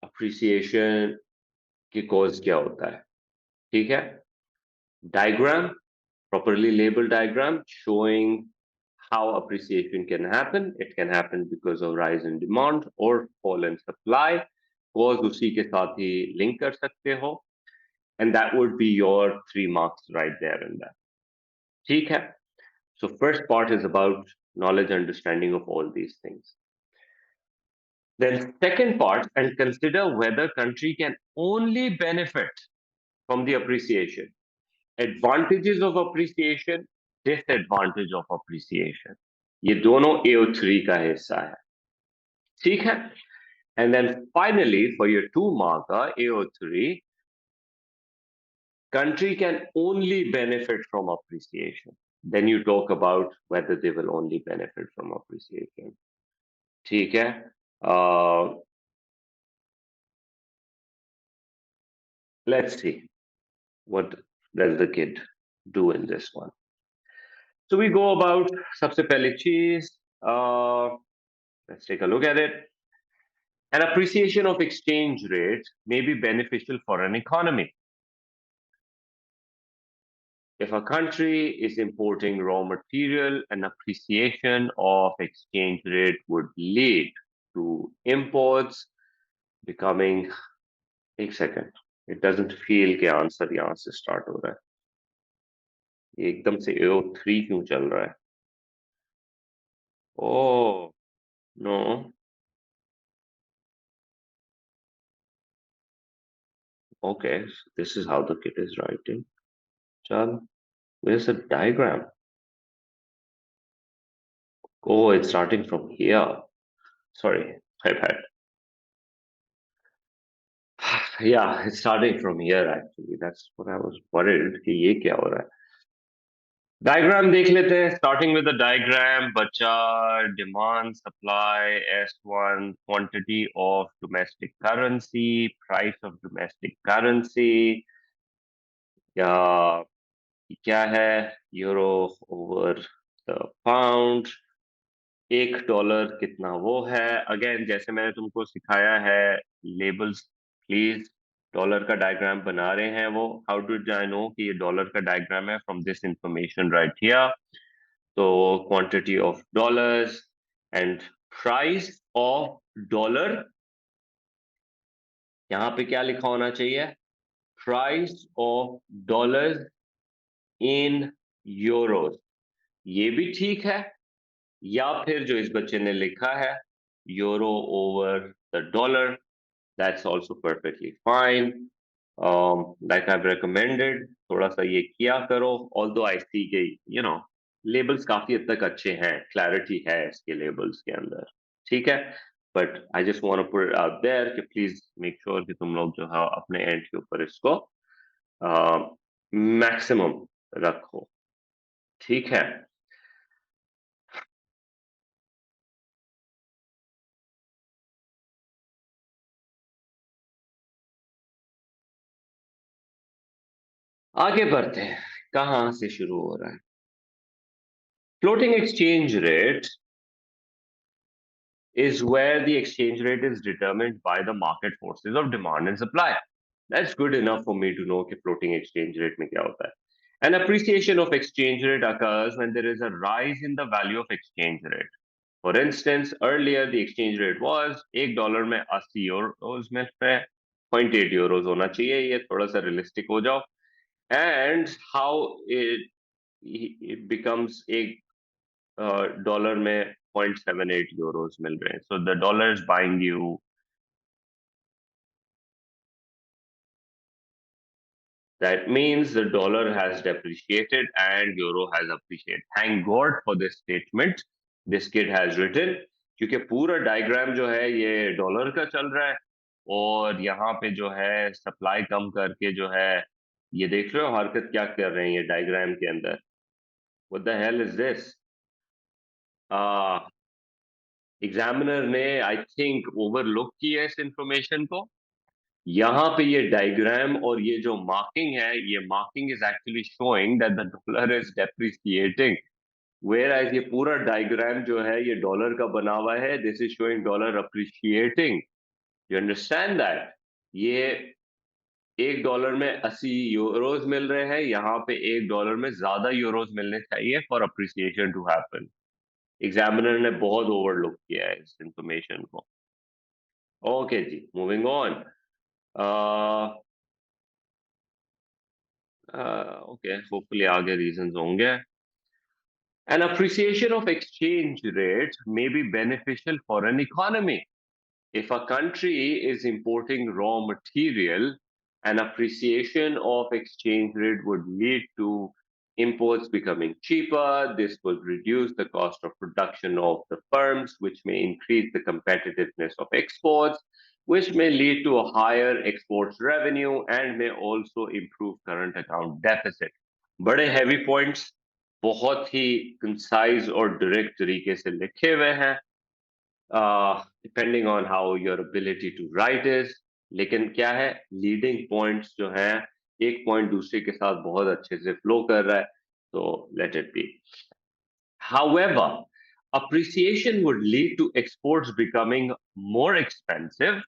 Appreciation की cause क्या होता है? ठीक है, diagram, properly labeled diagram showing how appreciation can happen. It can happen because of rise in demand or fall in supply. Cause उसी के साथ ही लिंक कर सकते हो, and that would be your 3 marks right there and there. ठीक है, so first part is about knowledge, understanding of all these things. Then second part, and consider whether country can only benefit from the appreciation. Advantages of appreciation disadvantage of appreciation. ये दोनों AO3 का हिस्सा है, ठीक है। And then finally for your 2 marker AO3, country can only benefit from appreciation. Then you talk about whether they will only benefit from appreciation. ठीक है। Let's see what does the kid do in this one. So we go about सबसे पहली चीज, let's take a look at it. An appreciation of exchange rate may be beneficial for an economy. If a country is importing raw material, an appreciation of exchange rate would lead to imports becoming. एक second, it doesn't feel कि answer यहाँ से start हो रहा है, ये एकदम से AO3 क्यों चल रहा है? Oh no. Okay, so this is how the kid is writing. Chal, where's the diagram? Oh, it's starting from here. Sorry, my bad. Yeah, it's starting from here actually. That's what I was worried कि ये क्या हो रहा है. Diagram देख लेते हैं. Starting with the diagram, बच्चा, demand supply S1, quantity of domestic currency, price of domestic currency, या क्या है, यूरो ओवर द पाउंड, $1 कितना वो है. अगेन जैसे मैंने तुमको सिखाया है, लेबल्स प्लीज. डॉलर का डायग्राम बना रहे हैं वो. हाउ डू आई नो कि ये डॉलर का डायग्राम है? From this information right here. तो quantity of dollars and price of dollar, यहां पे क्या लिखा होना चाहिए? Price of dollars in euros. ये भी ठीक है. या फिर जो इस बच्चे ने लिखा है, euro over the dollar, that's also perfectly fine. Like I recommended, थोड़ा सा ये किया करो. ऑल्दो आई सी के लेबल्स काफी हद तक अच्छे हैं, क्लैरिटी है इसके लेबल्स के अंदर, ठीक है. But I just want to put it out there कि प्लीज मेक श्योर कि तुम लोग जो है अपने एंड के ऊपर इसको मैक्सिमम रखो, ठीक है. आगे बढ़ते हैं. कहाँ से शुरू हो रहा है? Floating exchange rate is where the exchange rate is determined by the market forces of demand and supply. That's good enough for me to know कि floating exchange rate में क्या होता है. An appreciation of exchange rate occurs when there is a rise in the value of exchange rate. For instance, earlier the exchange rate was $1 में 80 euros में पे 0.8 euros होना चाहिए. ये थोड़ा सा रियलिस्टिक हो जाओ. And how it becomes एक डॉलर में 0.78 यूरोज मिल रहे हैं. So the dollar is buying you. That means the dollar has depreciated and euro has appreciated. Thank God for this statement this kid has written, क्योंकि पूरा diagram जो है ये dollar का चल रहा है, और यहाँ पे जो है सप्लाई कम करके जो है, ये देख रहे हो हरकत क्या कर रहे हैं ये डायग्राम के अंदर. What the hell is this? Examiner ने आई थिंक ओवरलुक किया इस इंफॉर्मेशन को. यहाँ पे ये डायग्राम और ये जो मार्किंग है, ये marking is actually showing that the dollar is depreciating, whereas ये पूरा डायग्राम जो है ये डॉलर का बना हुआ है. This is showing dollar appreciating. You understand that? ये $1 में 80 यूरोज मिल रहे हैं, यहाँ पे $1 में ज्यादा यूरोज मिलने चाहिए for appreciation to happen. Examiner ने बहुत ओवरलुक किया है इस इंफॉर्मेशन को. ओके जी, मूविंग ऑन. ओके, होपफुली आगे रीजंस होंगे. An appreciation of exchange rate may be beneficial for an economy. If a country is importing raw material, an appreciation of exchange rate would lead to Imports becoming cheaper, this will reduce the cost of production of the firms, which may increase the competitiveness of exports, which may lead to a higher exports revenue and may also improve current account deficit. बड़े heavy points, बहुत ही concise और direct तरीके से लिखे हुए हैं, depending on how your ability to write is. लेकिन क्या है, लीडिंग पॉइंट्स जो हैं, एक पॉइंट दूसरे के साथ बहुत अच्छे से फ्लो कर रहा है, तो let it be. However, appreciation would lead to exports becoming more expensive.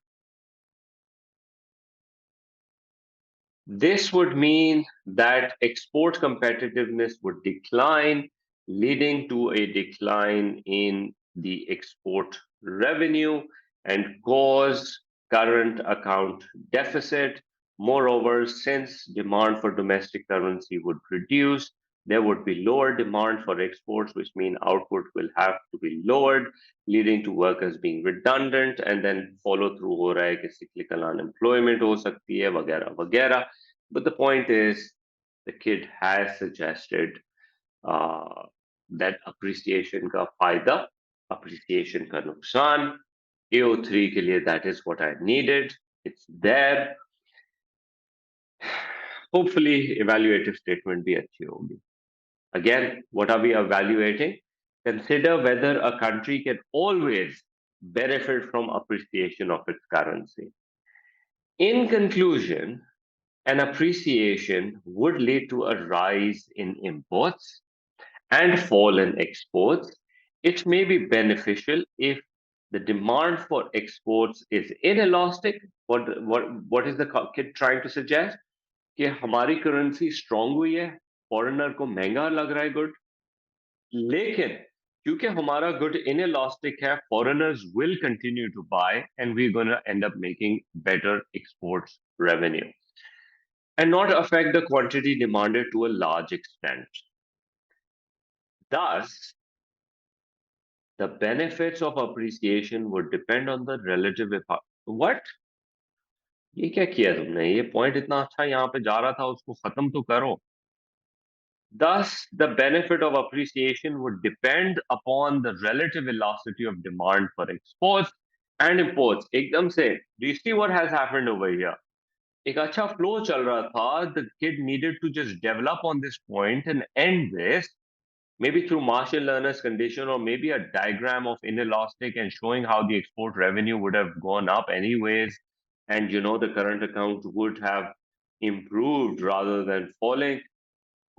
This would mean that export competitiveness would decline, leading to a decline in the export revenue and cause current account deficit. Moreover, since demand for domestic currency would reduce, there would be lower demand for exports, which means output will have to be lowered, leading to workers being redundant, and then follow through हो रहा है कि cyclical unemployment हो सकती है वगैरह वगैरह. But the point is, the kid has suggested uh, that appreciation का फायदा, appreciation का नुकसान. AO3 के लिए that is what I needed. It's there. Hopefully, evaluative statement भी अच्छी होगी. Again, what are we evaluating? Consider whether a country can always benefit from appreciation of its currency. In conclusion, an appreciation would lead to a rise in imports and fall in exports. It may be beneficial if the demand for exports is inelastic. What is the kid trying to suggest? कि हमारी currency strong हुई है, foreigner को महंगा लग रहा है good, लेकिन क्योंकि हमारा गुड inelastic है, foreigners will continue to buy and we're going to end up making better exports revenue and not affect the quantity demanded to a large extent. Thus, the benefits of appreciation would depend on the relative effect. What? ये क्या किया तुमने? ये point इतना अच्छा यहाँ पे जा रहा था, उसको खत्म तो करो. Thus, the benefit of appreciation would depend upon the relative velocity of demand for exports and imports. एकदम से, do you see what has happened over here? एक अच्छा flow चल रहा था. The kid needed to just develop on this point and end this, maybe through Marshall Lerner's condition or maybe a diagram of inelastic and showing how the export revenue would have gone up anyways. And the current account would have improved rather than falling.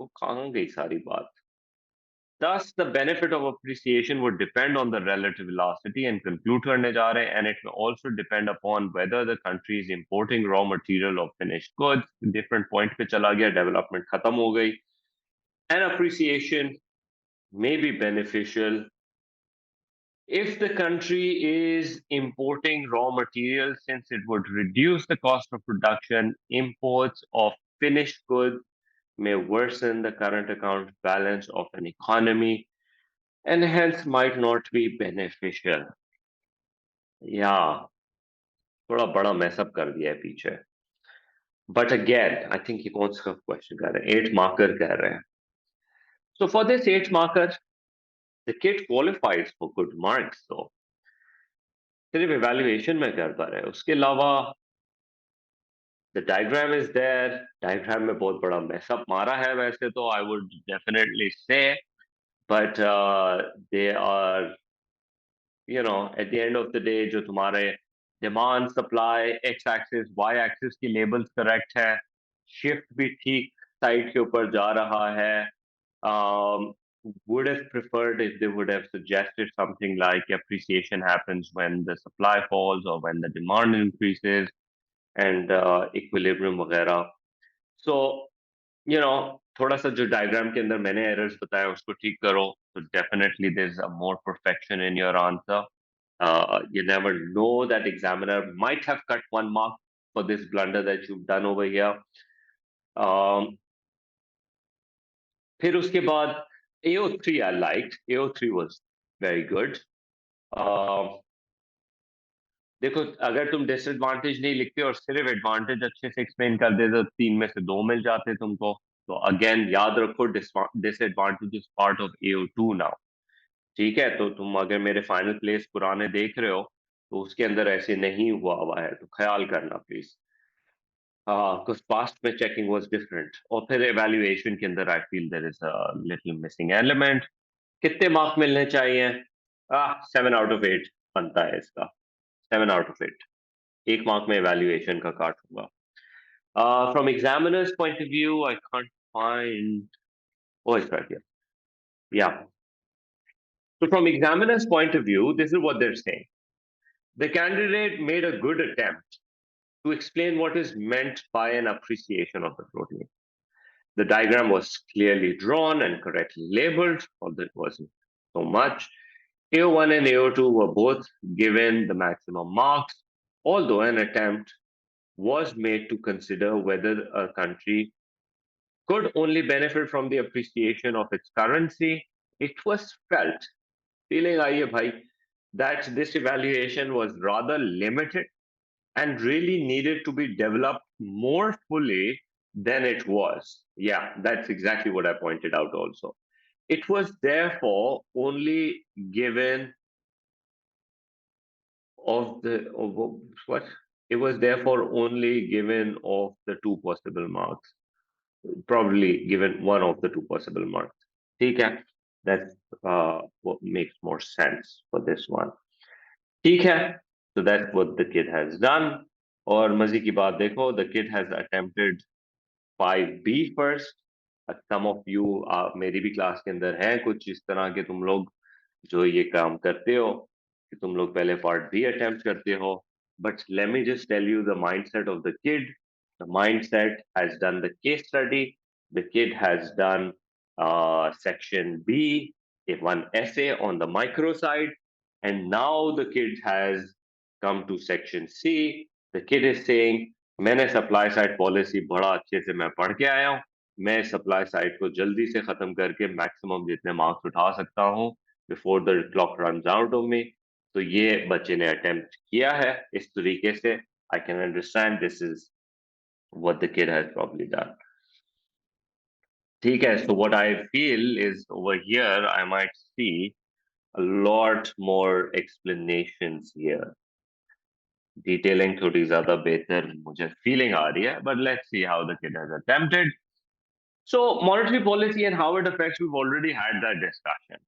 वो कहाँ गई सारी बात? Thus, the benefit of appreciation would depend on the relative velocity and conclude करने जा रहे हैं, and it may also depend upon whether the country is importing raw material or finished goods. Different point पे चला गया, development खत्म हो गई. And appreciation may be beneficial if the country is importing raw materials, since it would reduce the cost of production. Imports of finished goods may worsen the current account balance of an economy and hence might not be beneficial. Yeah, थोड़ा बड़ा mess up कर दिया है पीछे. But again, I think ये कौन सा question कर रहे हैं? 8 marker कह रहे हैं. So for this 8 marker, the kid qualifies for good marks. So सिर्फ evaluation में कर पा रहे हैं. उसके अलावा the diagram is there. Diagram में बहुत बड़ा मैसअप मारा है वैसे तो, I would definitely say, but they are, at the end of the day, जो तुम्हारे demand supply X axis Y axis की लेबल्स करेक्ट है, शिफ्ट भी ठीक साइड के ऊपर जा रहा है. Would have preferred if they would have suggested something like appreciation happens when the supply falls or when the demand increases and equilibrium वगैरह. So, थोड़ा सा जो डायग्राम के अंदर मैंने एरर्स बताया उसको ठीक करो, तो definitely there is a more perfection in your answer. You never know, that examiner might have cut 1 mark for this blunder that you've done over here. फिर उसके बाद AO3 I liked. AO3 was very good. देखो, अगर तुम disadvantage नहीं लिखते और सिर्फ एडवांटेज अच्छे से एक्सप्लेन कर दे तो 3 में से 2 मिल जाते तुमको. तो अगेन याद रखो disadvantage is part of AO2 now. ठीक है, तो तुम अगर मेरे फाइनल प्लेस पुराने देख रहे हो तो उसके अंदर ऐसे नहीं हुआ है, तो ख्याल करना प्लीज। हाँ, कुछ पास्ट में चेकिंग वाज डिफरेंट, और फिर एवेल्युएशन के अंदर I feel there is a little missing element. कितने मार्क मिलने चाहिए? 7 आउट ऑफ 8 बनता है इसका। 7 आउट ऑफ 8। एक मार्क में एवेल्युएशन का काट होगा। From examiners point of view I can't find, oh it's right here, yeah. So from examiner's point of view, this is what they're saying: the candidate made a good attempt to explain what is meant by an appreciation of the protein. The diagram was clearly drawn and correctly labeled, although it wasn't so much. AO1 and AO2 were both given the maximum marks, although an attempt was made to consider whether a country could only benefit from the appreciation of its currency. It was felt, feeling आइए भाई, that this evaluation was rather limited and really needed to be developed more fully than it was. Yeah, that's exactly what I pointed out also. It was therefore only given of what? It was therefore only given of the two possible marks, probably given one of the two possible marks. Okay, that's what makes more sense for this one. ठीक है, so that's what the kid has done. और मजे की बात देखो, the kid has attempted 5B first. Some of you मेरी भी class के अंदर हैं कुछ इस तरह के तुम लोग जो ये काम करते हो कि तुम लोग पहले पार्ट बी अटेम्प्ट करते हो. But let me just tell you the mindset of the kid. The mindset has done the case study. The kid has done section B, one essay on the micro side, and now the kid has come to section C. The kid is saying, मैंने supply side policy बड़ा अच्छे से मैं पढ़ के आया हूँ, मैं सप्लाई साइड को जल्दी से खत्म करके मैक्सिमम जितने मार्क्स उठा सकता हूँ before the clock runs out of me. तो ये बच्चे ने अटेम्प्ट किया है इस तरीके से. I can understand this is what the kid has probably done. ठीक है, so what I feel is over here I might see a lot more explanations here. Detailing थोड़ी ज्यादा बेहतर मुझे फीलिंग आ रही है, but let's see how the kid has attempted. So monetary policy and how it affects, we've already had that discussion.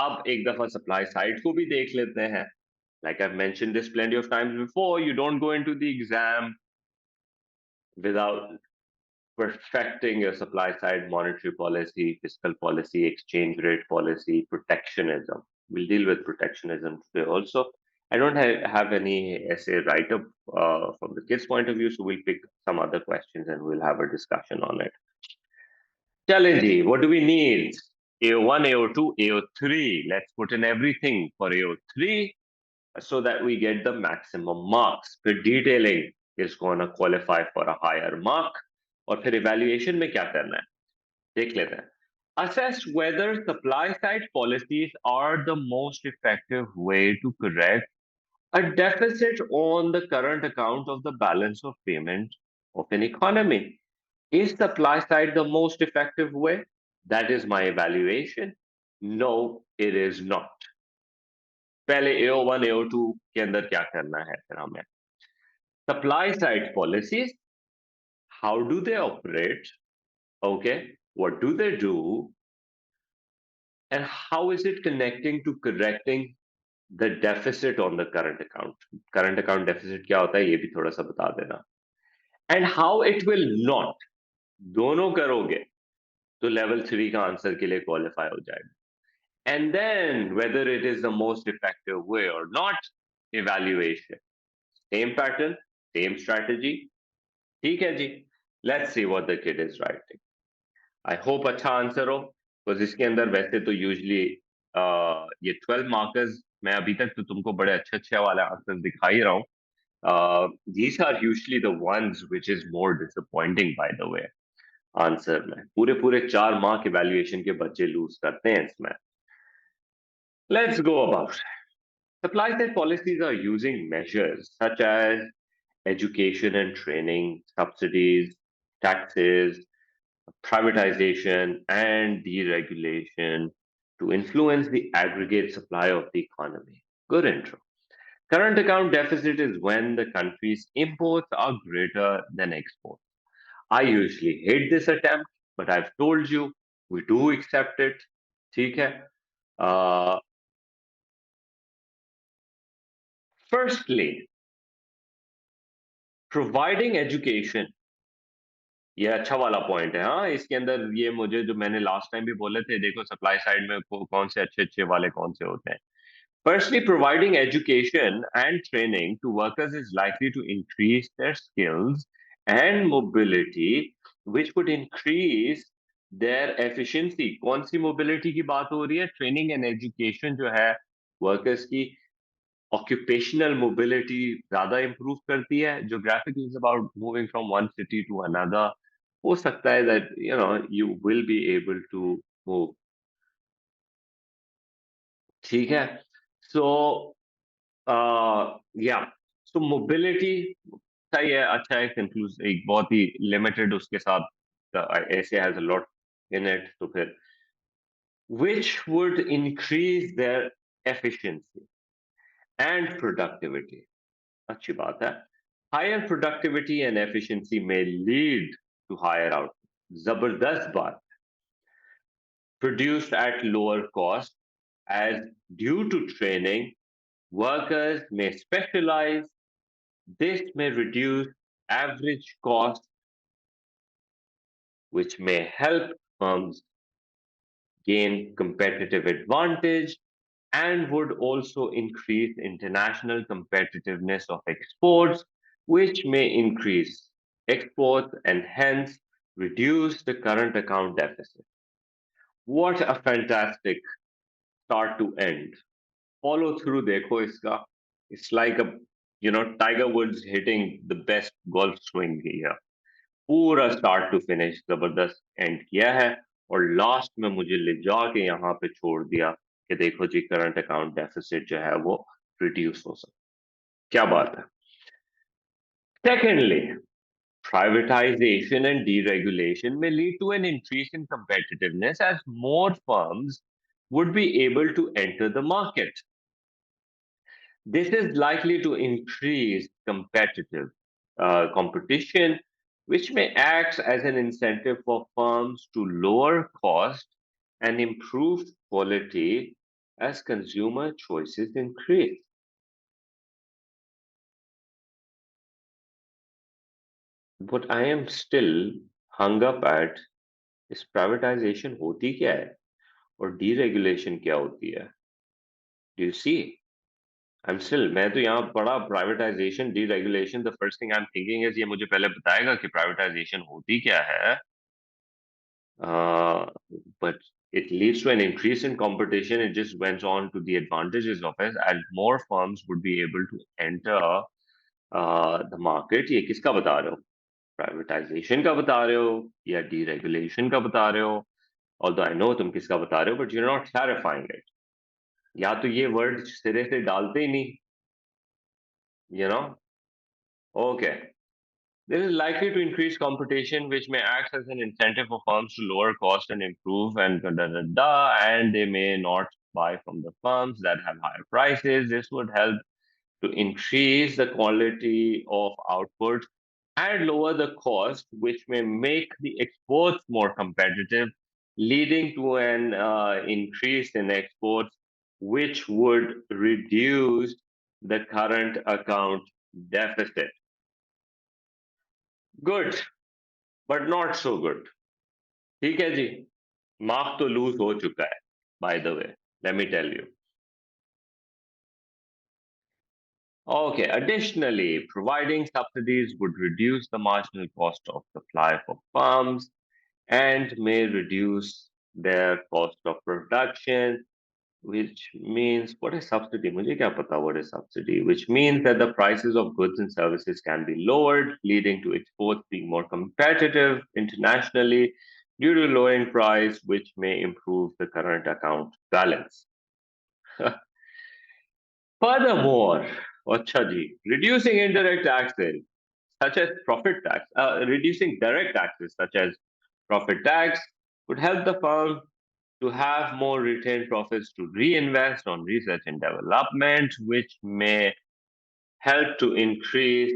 अब एक दफा supply side को भी देख लेते हैं. Like I've mentioned this plenty of times before, you don't go into the exam without perfecting your supply side monetary policy, fiscal policy, exchange rate policy, protectionism. We'll deal with protectionism today also. I don't have any essay write up from the kids' point of view, so we'll pick some other questions and we'll have a discussion on it. Challenge, what do we need? AO1, AO2, AO3. Let's put in everything for AO3 so that we get the maximum marks. फिर detailing is going to qualify for a higher mark. और फिर evaluation में क्या करना है देख लेते हैं. Assess whether supply side policies are the most effective way to correct a deficit on the current account of the balance of payment of an economy. Is supply side the most effective way? That is my evaluation. No, it is not. पहले AO1 AO2 के अंदर क्या करना है फिर हमें. Supply side policies, how do they operate? Okay, what do they do? And how is it connecting to correcting the deficit on the current account? Current account deficit क्या होता है ये भी थोड़ा सा बता देना. And how it will not. दोनों करोगे तो level 3 का आंसर के लिए क्वालिफाई हो जाएगा. And then whether it is the most effective way or not, evaluation. Same pattern, same strategy. ठीक है जी. Let's see what the kid is writing. I hope अच्छा आंसर हो. बिकॉज इसके अंदर वैसे तो यूजली ये 12 मार्कर्स, मैं अभी तक तो तुमको बड़े अच्छे अच्छे वाले आंसर दिखा ही रहा हूँ. These are usually the ones which is more disappointing by the way. Answer में पूरे पूरे 4 मार्क इवेल्युएशन के बच्चे लूज करते हैं इसमें. Let's go about. Supply side policies are using measures such as education and training, subsidies, taxes, privatization and deregulation to influence the aggregate supply of the economy. Good intro. Current account deficit is when the country's imports are greater than exports. I usually hate this attempt, but I've told you we do accept it. ठीक है? Uh, Firstly, providing education. ये अच्छा वाला point है। हाँ, इसके अंदर ये मुझे जो मैंने लास्ट टाइम भी बोले थे, देखो सप्लाई साइड में कौन से अच्छे अच्छे वाले कौन से होते हैं। Firstly, providing education and training to workers is likely to increase their skills and mobility, which would increase their efficiency. कौन सी mobility की बात हो रही है? Training and education जो है workers की occupational mobility ज़्यादा improve करती है. Geographic is about moving from one city to another. हो सकता है that you will be able to move. ठीक है? So या सो मोबिलिटी सही है, अच्छा है, कंक्लूज एक बहुत ही लिमिटेड उसके साथ ऐसे has a lot in it, तो फिर which would increase their efficiency and productivity. अच्छी बात है. Higher productivity and efficiency may lead to higher output. जबरदस्त बात. Produced at lower cost as due to training, workers may specialize. This may reduce average cost, which may help firms gain competitive advantage and would also increase international competitiveness of exports, which may increase exports and hence reduce the current account deficit. What a fantastic start to end. Follow through, dekho iska. It's like Tiger Woods hitting the best golf swing here. पूरा start to finish जबरदस्त and किया है और last में मुझे ले जाके यहाँ पे छोड़ दिया कि देखो जी करंट अकाउंट डेफिसिट जो है वो रिड्यूस हो सकता है। क्या बात है। Secondly, privatization and deregulation may lead to an increase in competitiveness as more firms would be able to enter the market. This is likely to increase competitive competition, which may act as an incentive for firms to lower cost and improve quality as consumer choices increase. What I am still hung up at is privatization hoti kya hai और deregulation क्या होती है? Do you see? I'm still मैं तो यहाँ पढ़ा privatisation deregulation the first thing I am thinking is ये मुझे पहले बताएगा कि प्राइवेटाइजेशन होती क्या है but it leads to an increase in competition. It just went on to the advantages of it and more firms would be able to enter the market. ये किसका बता रहे हो? प्राइवेटाइजेशन का बता रहे हो या डीरेगुलेशन का बता रहे हो? Although I know तुम किसका बता रहे हो but you're not clarifying it. या तो ये वर्ड सिरे से डालते ही नहीं, you know? Okay. This is likely to increase competition, which may act as an incentive for firms to lower cost and improve and da da da da. And they may not buy from the firms that have higher prices. This would help to increase the quality of output and lower the cost, which may make the exports more competitive, leading to an increase in exports, which would reduce the current account deficit. Good, but not so good. ठीक है जी, mark तो loose हो चुका है, by the way, let me tell you. Okay, additionally, providing subsidies would reduce the marginal cost of supply for farms and may reduce their cost of production, which means what is subsidy? मुझे क्या पता what is subsidy? Which means that the prices of goods and services can be lowered, leading to exports being more competitive internationally due to lowering price, which may improve the current account balance. Furthermore, अच्छा जी, reducing indirect taxes such as profit tax, reducing direct taxes such as Profit tax would help the firm to have more retained profits to reinvest on research and development, which may help to increase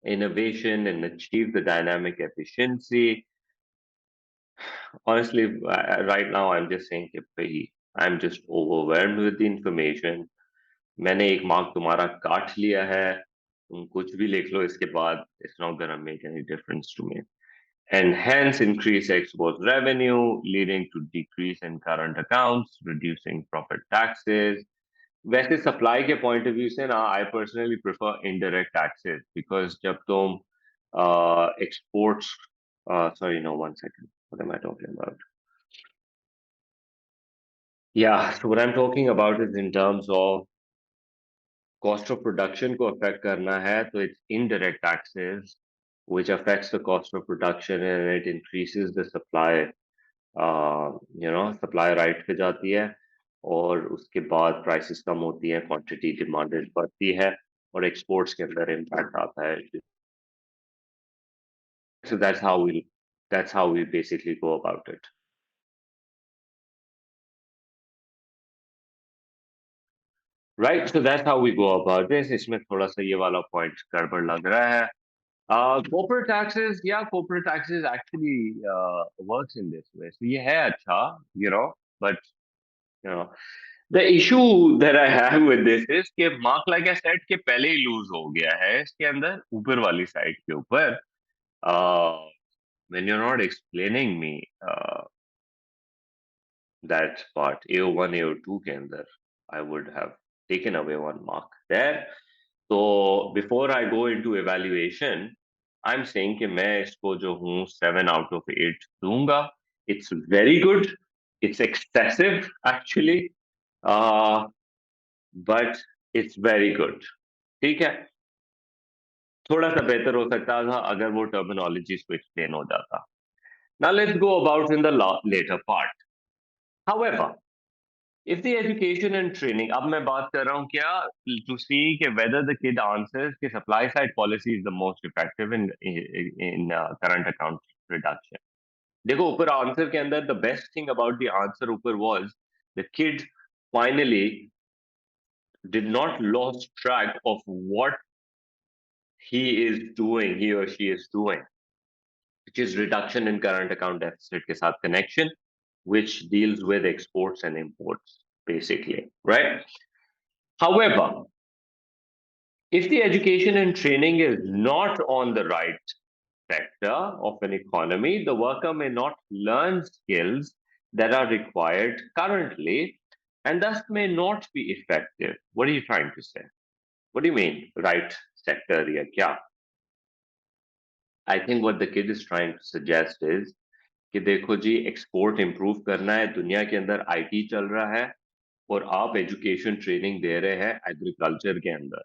innovation and achieve the dynamic efficiency. Honestly, right now I'm just saying कि भाई I'm just overwhelmed with the information. मैंने एक mark तुम्हारा काट लिया है. तुम कुछ भी लिख लो इसके बाद. It's not gonna make any difference to me. And hence increase export revenue, leading to decrease in current accounts, reducing profit taxes. वैसे supply के point of view से ना, I personally prefer indirect taxes because जब तुम exports, sorry, no, one second. What am I talking about? Yeah, so what I'm talking about is in terms of cost of production को affect करना है, तो it's indirect taxes which affects the cost of production and it increases the supply. Supply right पे जाती है और उसके बाद प्राइसेस कम होती है, क्वांटिटी डिमांड बढ़ती है और एक्सपोर्ट्स के अंदर इम्पैक्ट आता है. So that's how we basically go about it. Right, so that's how we go about this. इसमें थोड़ा सा ये वाला पॉइंट गड़बड़ लग रहा है. Corporate taxes, yeah, corporate taxes actually works in this way. So ये है अच्छा, but you know the issue that I have with this is कि mark like I said कि पहले ही lose हो गया है इसके अंदर ऊपर वाली साइड के ऊपर. uh, when you're not explaining me that part AO1 AO2 के अंदर I would have taken away one mark there. So before I go into evaluation, I'm saying कि मैं इसको जो हूँ 7 out of 8 दूंगा. It's very good. It's excessive actually, uh, but it's very good. ठीक है. थोड़ा सा बेहतर हो सकता था अगर वो टर्मिनोलॉजीज को एक्सप्लेन हो जाता. Now let's go about in the later part. However, if the education and training, अब मैं बात कर रहा हूँ क्या, to see कि whether the kid answers कि supply side policy is the most effective in current account reduction. देखो ऊपर आंसर के अंदर the best thing about the answer ऊपर was the kid finally did not lose track of what he or she is doing, which is reduction in current account deficit के साथ connection, which deals with exports and imports, basically, right? However, if the education and training is not on the right sector of an economy, the worker may not learn skills that are required currently and thus may not be effective. What are you trying to say? What do you mean, right sector? Yeah, I think what the kid is trying to suggest is कि देखो जी export improve करना है, दुनिया के अंदर IT चल रहा है और आप एजुकेशन ट्रेनिंग दे रहे हैं एग्रीकल्चर के अंदर,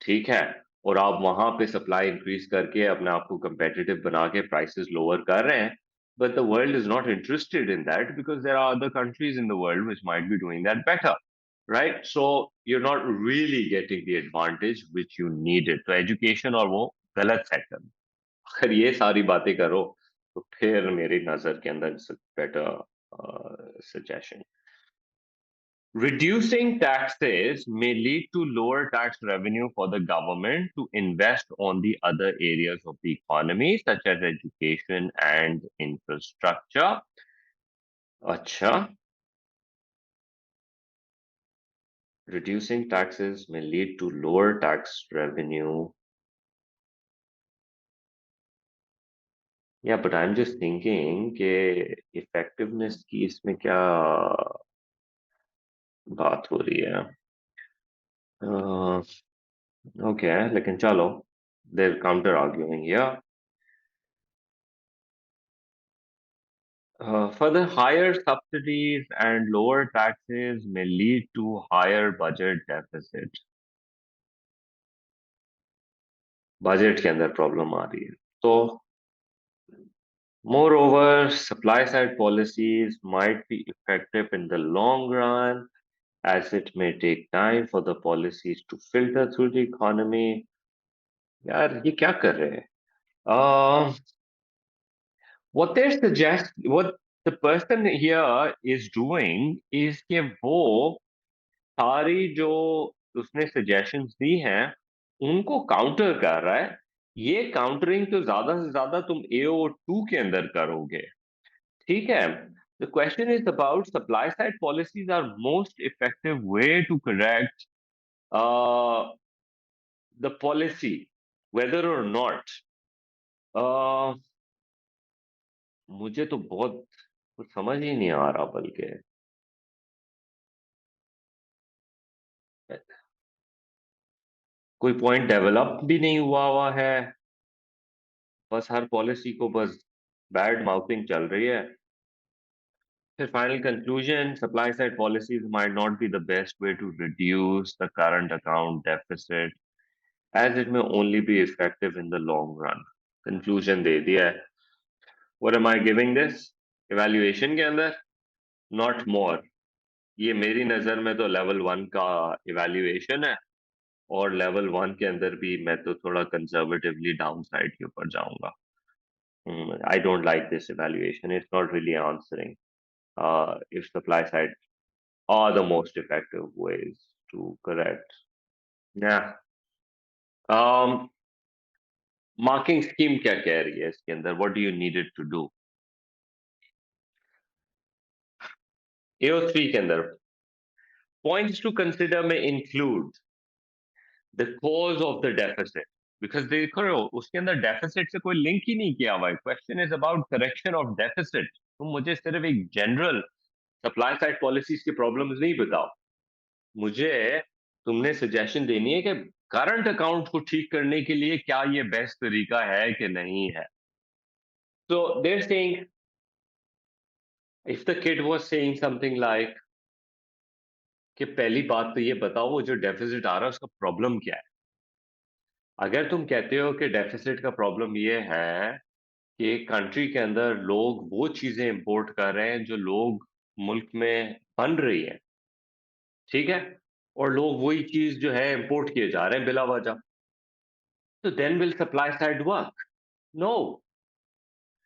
ठीक है, और आप वहां पे सप्लाई इंक्रीज करके अपने आप को competitive बना के प्राइसेस लोअर कर रहे हैं. But the world is not interested in that because there are other countries in the world which might be doing that better, right? So you're not really getting the advantage which you needed. तो education और वो गलत sector. अगर ये सारी बातें करो तो फिर मेरी नजर के अंदर better suggestion. Reducing taxes may lead to lower tax revenue for the government to invest on the other areas of the economy, such as education and infrastructure. Acha, reducing taxes may lead to lower tax revenue. Yeah, but I'm just thinking कि effectiveness की इसमें क्या बात हो रही है. Okay, लेकिन चलो, they're counter arguing here. Further, higher subsidies and lower taxes may lead to higher budget deficit. Budget के अंदर प्रॉब्लम आ रही है. तो moreover, supply side policies might be effective in the long run as it may take time for the policies to filter through the economy. यार ये क्या कर रहे हैं? what they suggest, what the person here is doing is कि वो सारी जो उसने सजेशंस दी हैं उनको काउंटर कर रहा है। ये काउंटरिंग तो ज्यादा से ज्यादा तुम AO2 के अंदर करोगे, ठीक है। The question is about supply side policies are most effective way to correct the policy whether or not. मुझे तो बहुत कुछ समझ ही नहीं आ रहा, बल्कि कोई पॉइंट डेवलप भी नहीं हुआ हुआ है, बस हर पॉलिसी को बस बैड माउथिंग चल रही है। फिर final conclusion, supply side policies might not be the best way to reduce the current account deficit as it may only be effective in the long run. Conclusion दे दिया है। What am I giving this evaluation के अंदर? Not more. ये मेरी नजर में तो लेवल 1 का इवैल्यूएशन है, और लेवल 1 के अंदर भी मैं तो थोड़ा कंजर्वेटिवली डाउन साइड के ऊपर जाऊंगा। I don't like this evaluation, it's not really answering if supply side are the most effective ways to correct. Yeah. Um, marking scheme क्या कह रही है इसके अंदर? What do you needed to do? AO3 के अंदर पॉइंट्स टू कंसिडर में include the cause of the deficit, because देखो उसके अंदर डेफिसिट से कोई लिंक ही नहीं किया हुआ है। Question is about correction of deficit. तुम मुझे सिर्फ एक जनरल सप्लाई साइड पॉलिसीज की प्रॉब्लम्स नहीं बताओ, मुझे तुमने सजेशन देनी है कि करंट अकाउंट को ठीक करने के लिए क्या ये बेस्ट तरीका है कि नहीं है। तो there saying, if the kid was saying something like कि पहली बात तो ये बताओ वो जो डेफिसिट आ रहा है उसका प्रॉब्लम क्या है। अगर तुम कहते हो कि डेफिसिट का प्रॉब्लम ये है कि कंट्री के अंदर लोग वो चीजें इंपोर्ट कर रहे हैं जो लोग मुल्क में बन रही है, ठीक है, और लोग वही चीज जो है इंपोर्ट किए जा रहे हैं बिला वजह, तो then will supply side work? No.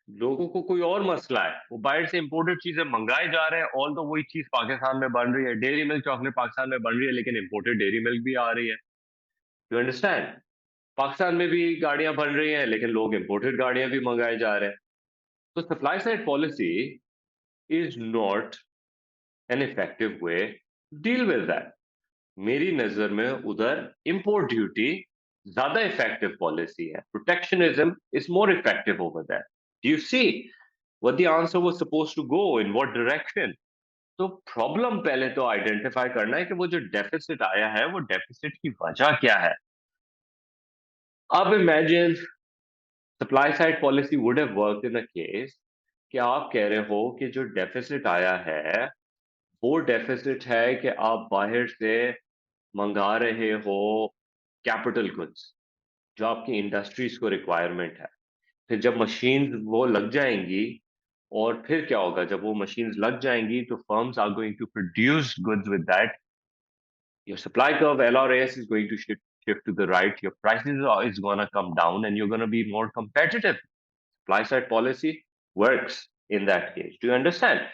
लोगों को कोई और मसला है, वो बाहर से इंपोर्टेड चीजें मंगाए जा रहे हैं, ऑल तो वही चीज पाकिस्तान में बन रही है। डेयरी मिल्क चॉकलेट पाकिस्तान में बन रही है, लेकिन इंपोर्टेड डेयरी मिल्क भी आ रही है। You understand? पाकिस्तान में भी गाड़ियां बन रही हैं, लेकिन लोग इंपोर्टेड गाड़ियां भी मंगाए जा रहे हैं। तो supply side policy is not an effective way deal with that. मेरी नजर में उधर इंपोर्ट ड्यूटी ज्यादा इफेक्टिव पॉलिसी है। Protectionism is more effective over that. Do you see what the answer was supposed to go in what direction? तो problem पहले तो identify करना है कि वो जो डेफिसिट आया है वो डेफिसिट की वजह क्या है। अब imagine supply side policy would have worked in a case कि आप कह रहे हो कि जो डेफिसिट आया है वो डेफिसिट है कि आप बाहर से मंगा रहे हो कैपिटल गुड्स जो आपकी इंडस्ट्रीज को रिक्वायरमेंट है। फिर जब मशीन वो लग जाएंगी, और फिर क्या होगा जब वो मशीन्स लग जाएंगी, तो firms are going to produce goods with that. Your supply curve LRAS is going to shift to the right, your prices is going to come down, and you're going to be more competitive. Supply side policy works in that case. Do you understand?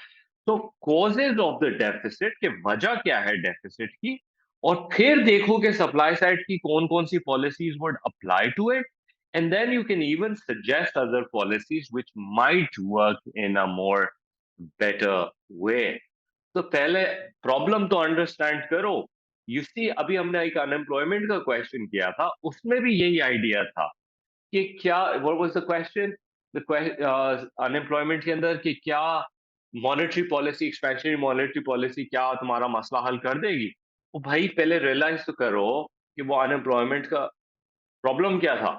तो causes of the deficit के वजह क्या है deficit की, और फिर देखो कि सप्लाई साइड की कौन कौन सी policies would apply to it, and then you can even suggest other policies which might work in a more better way. तो पहले प्रॉब्लम तो अंडरस्टैंड करो। यू सी अभी हमने एक अनएम्प्लॉयमेंट का क्वेश्चन किया था, उसमें भी यही आइडिया था कि क्या, what was the question, the unemployment के अंदर कि क्या monetary policy, expansionary monetary policy क्या तुम्हारा मसला हल कर देगी। वो भाई पहले रियलाइज तो करो कि वो अनएम्प्लॉयमेंट का प्रॉब्लम क्या था,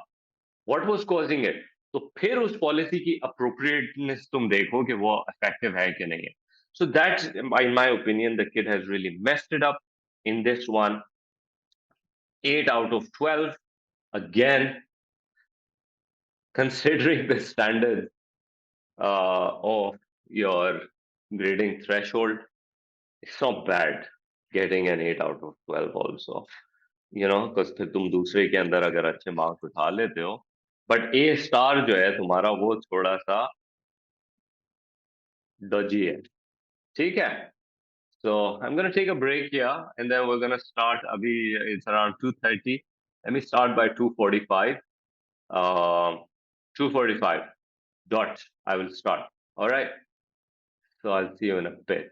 व्हाट वाज कॉजिंग इट। तो फिर उस पॉलिसी की अप्रोप्रिएटनेस तुम देखो कि वो इफेक्टिव है कि नहीं है। So that's in my opinion the kid has really messed it up in this one. 8 out of 12, again, considering the standard of your grading threshold, it's not bad getting an 8 out of 12 also, because फिर तुम दूसरे के अंदर अगर अच्छे marks उठा लेते हो। बट A स्टार जो है तुम्हारा वो थोड़ा सा .gs. ठीक है? So I'm gonna take a break here, and then we're gonna start. Abhi it's around 2:30. Let me start by 2:45. 2:45 dot. I will start. All right. So I'll see you in a bit.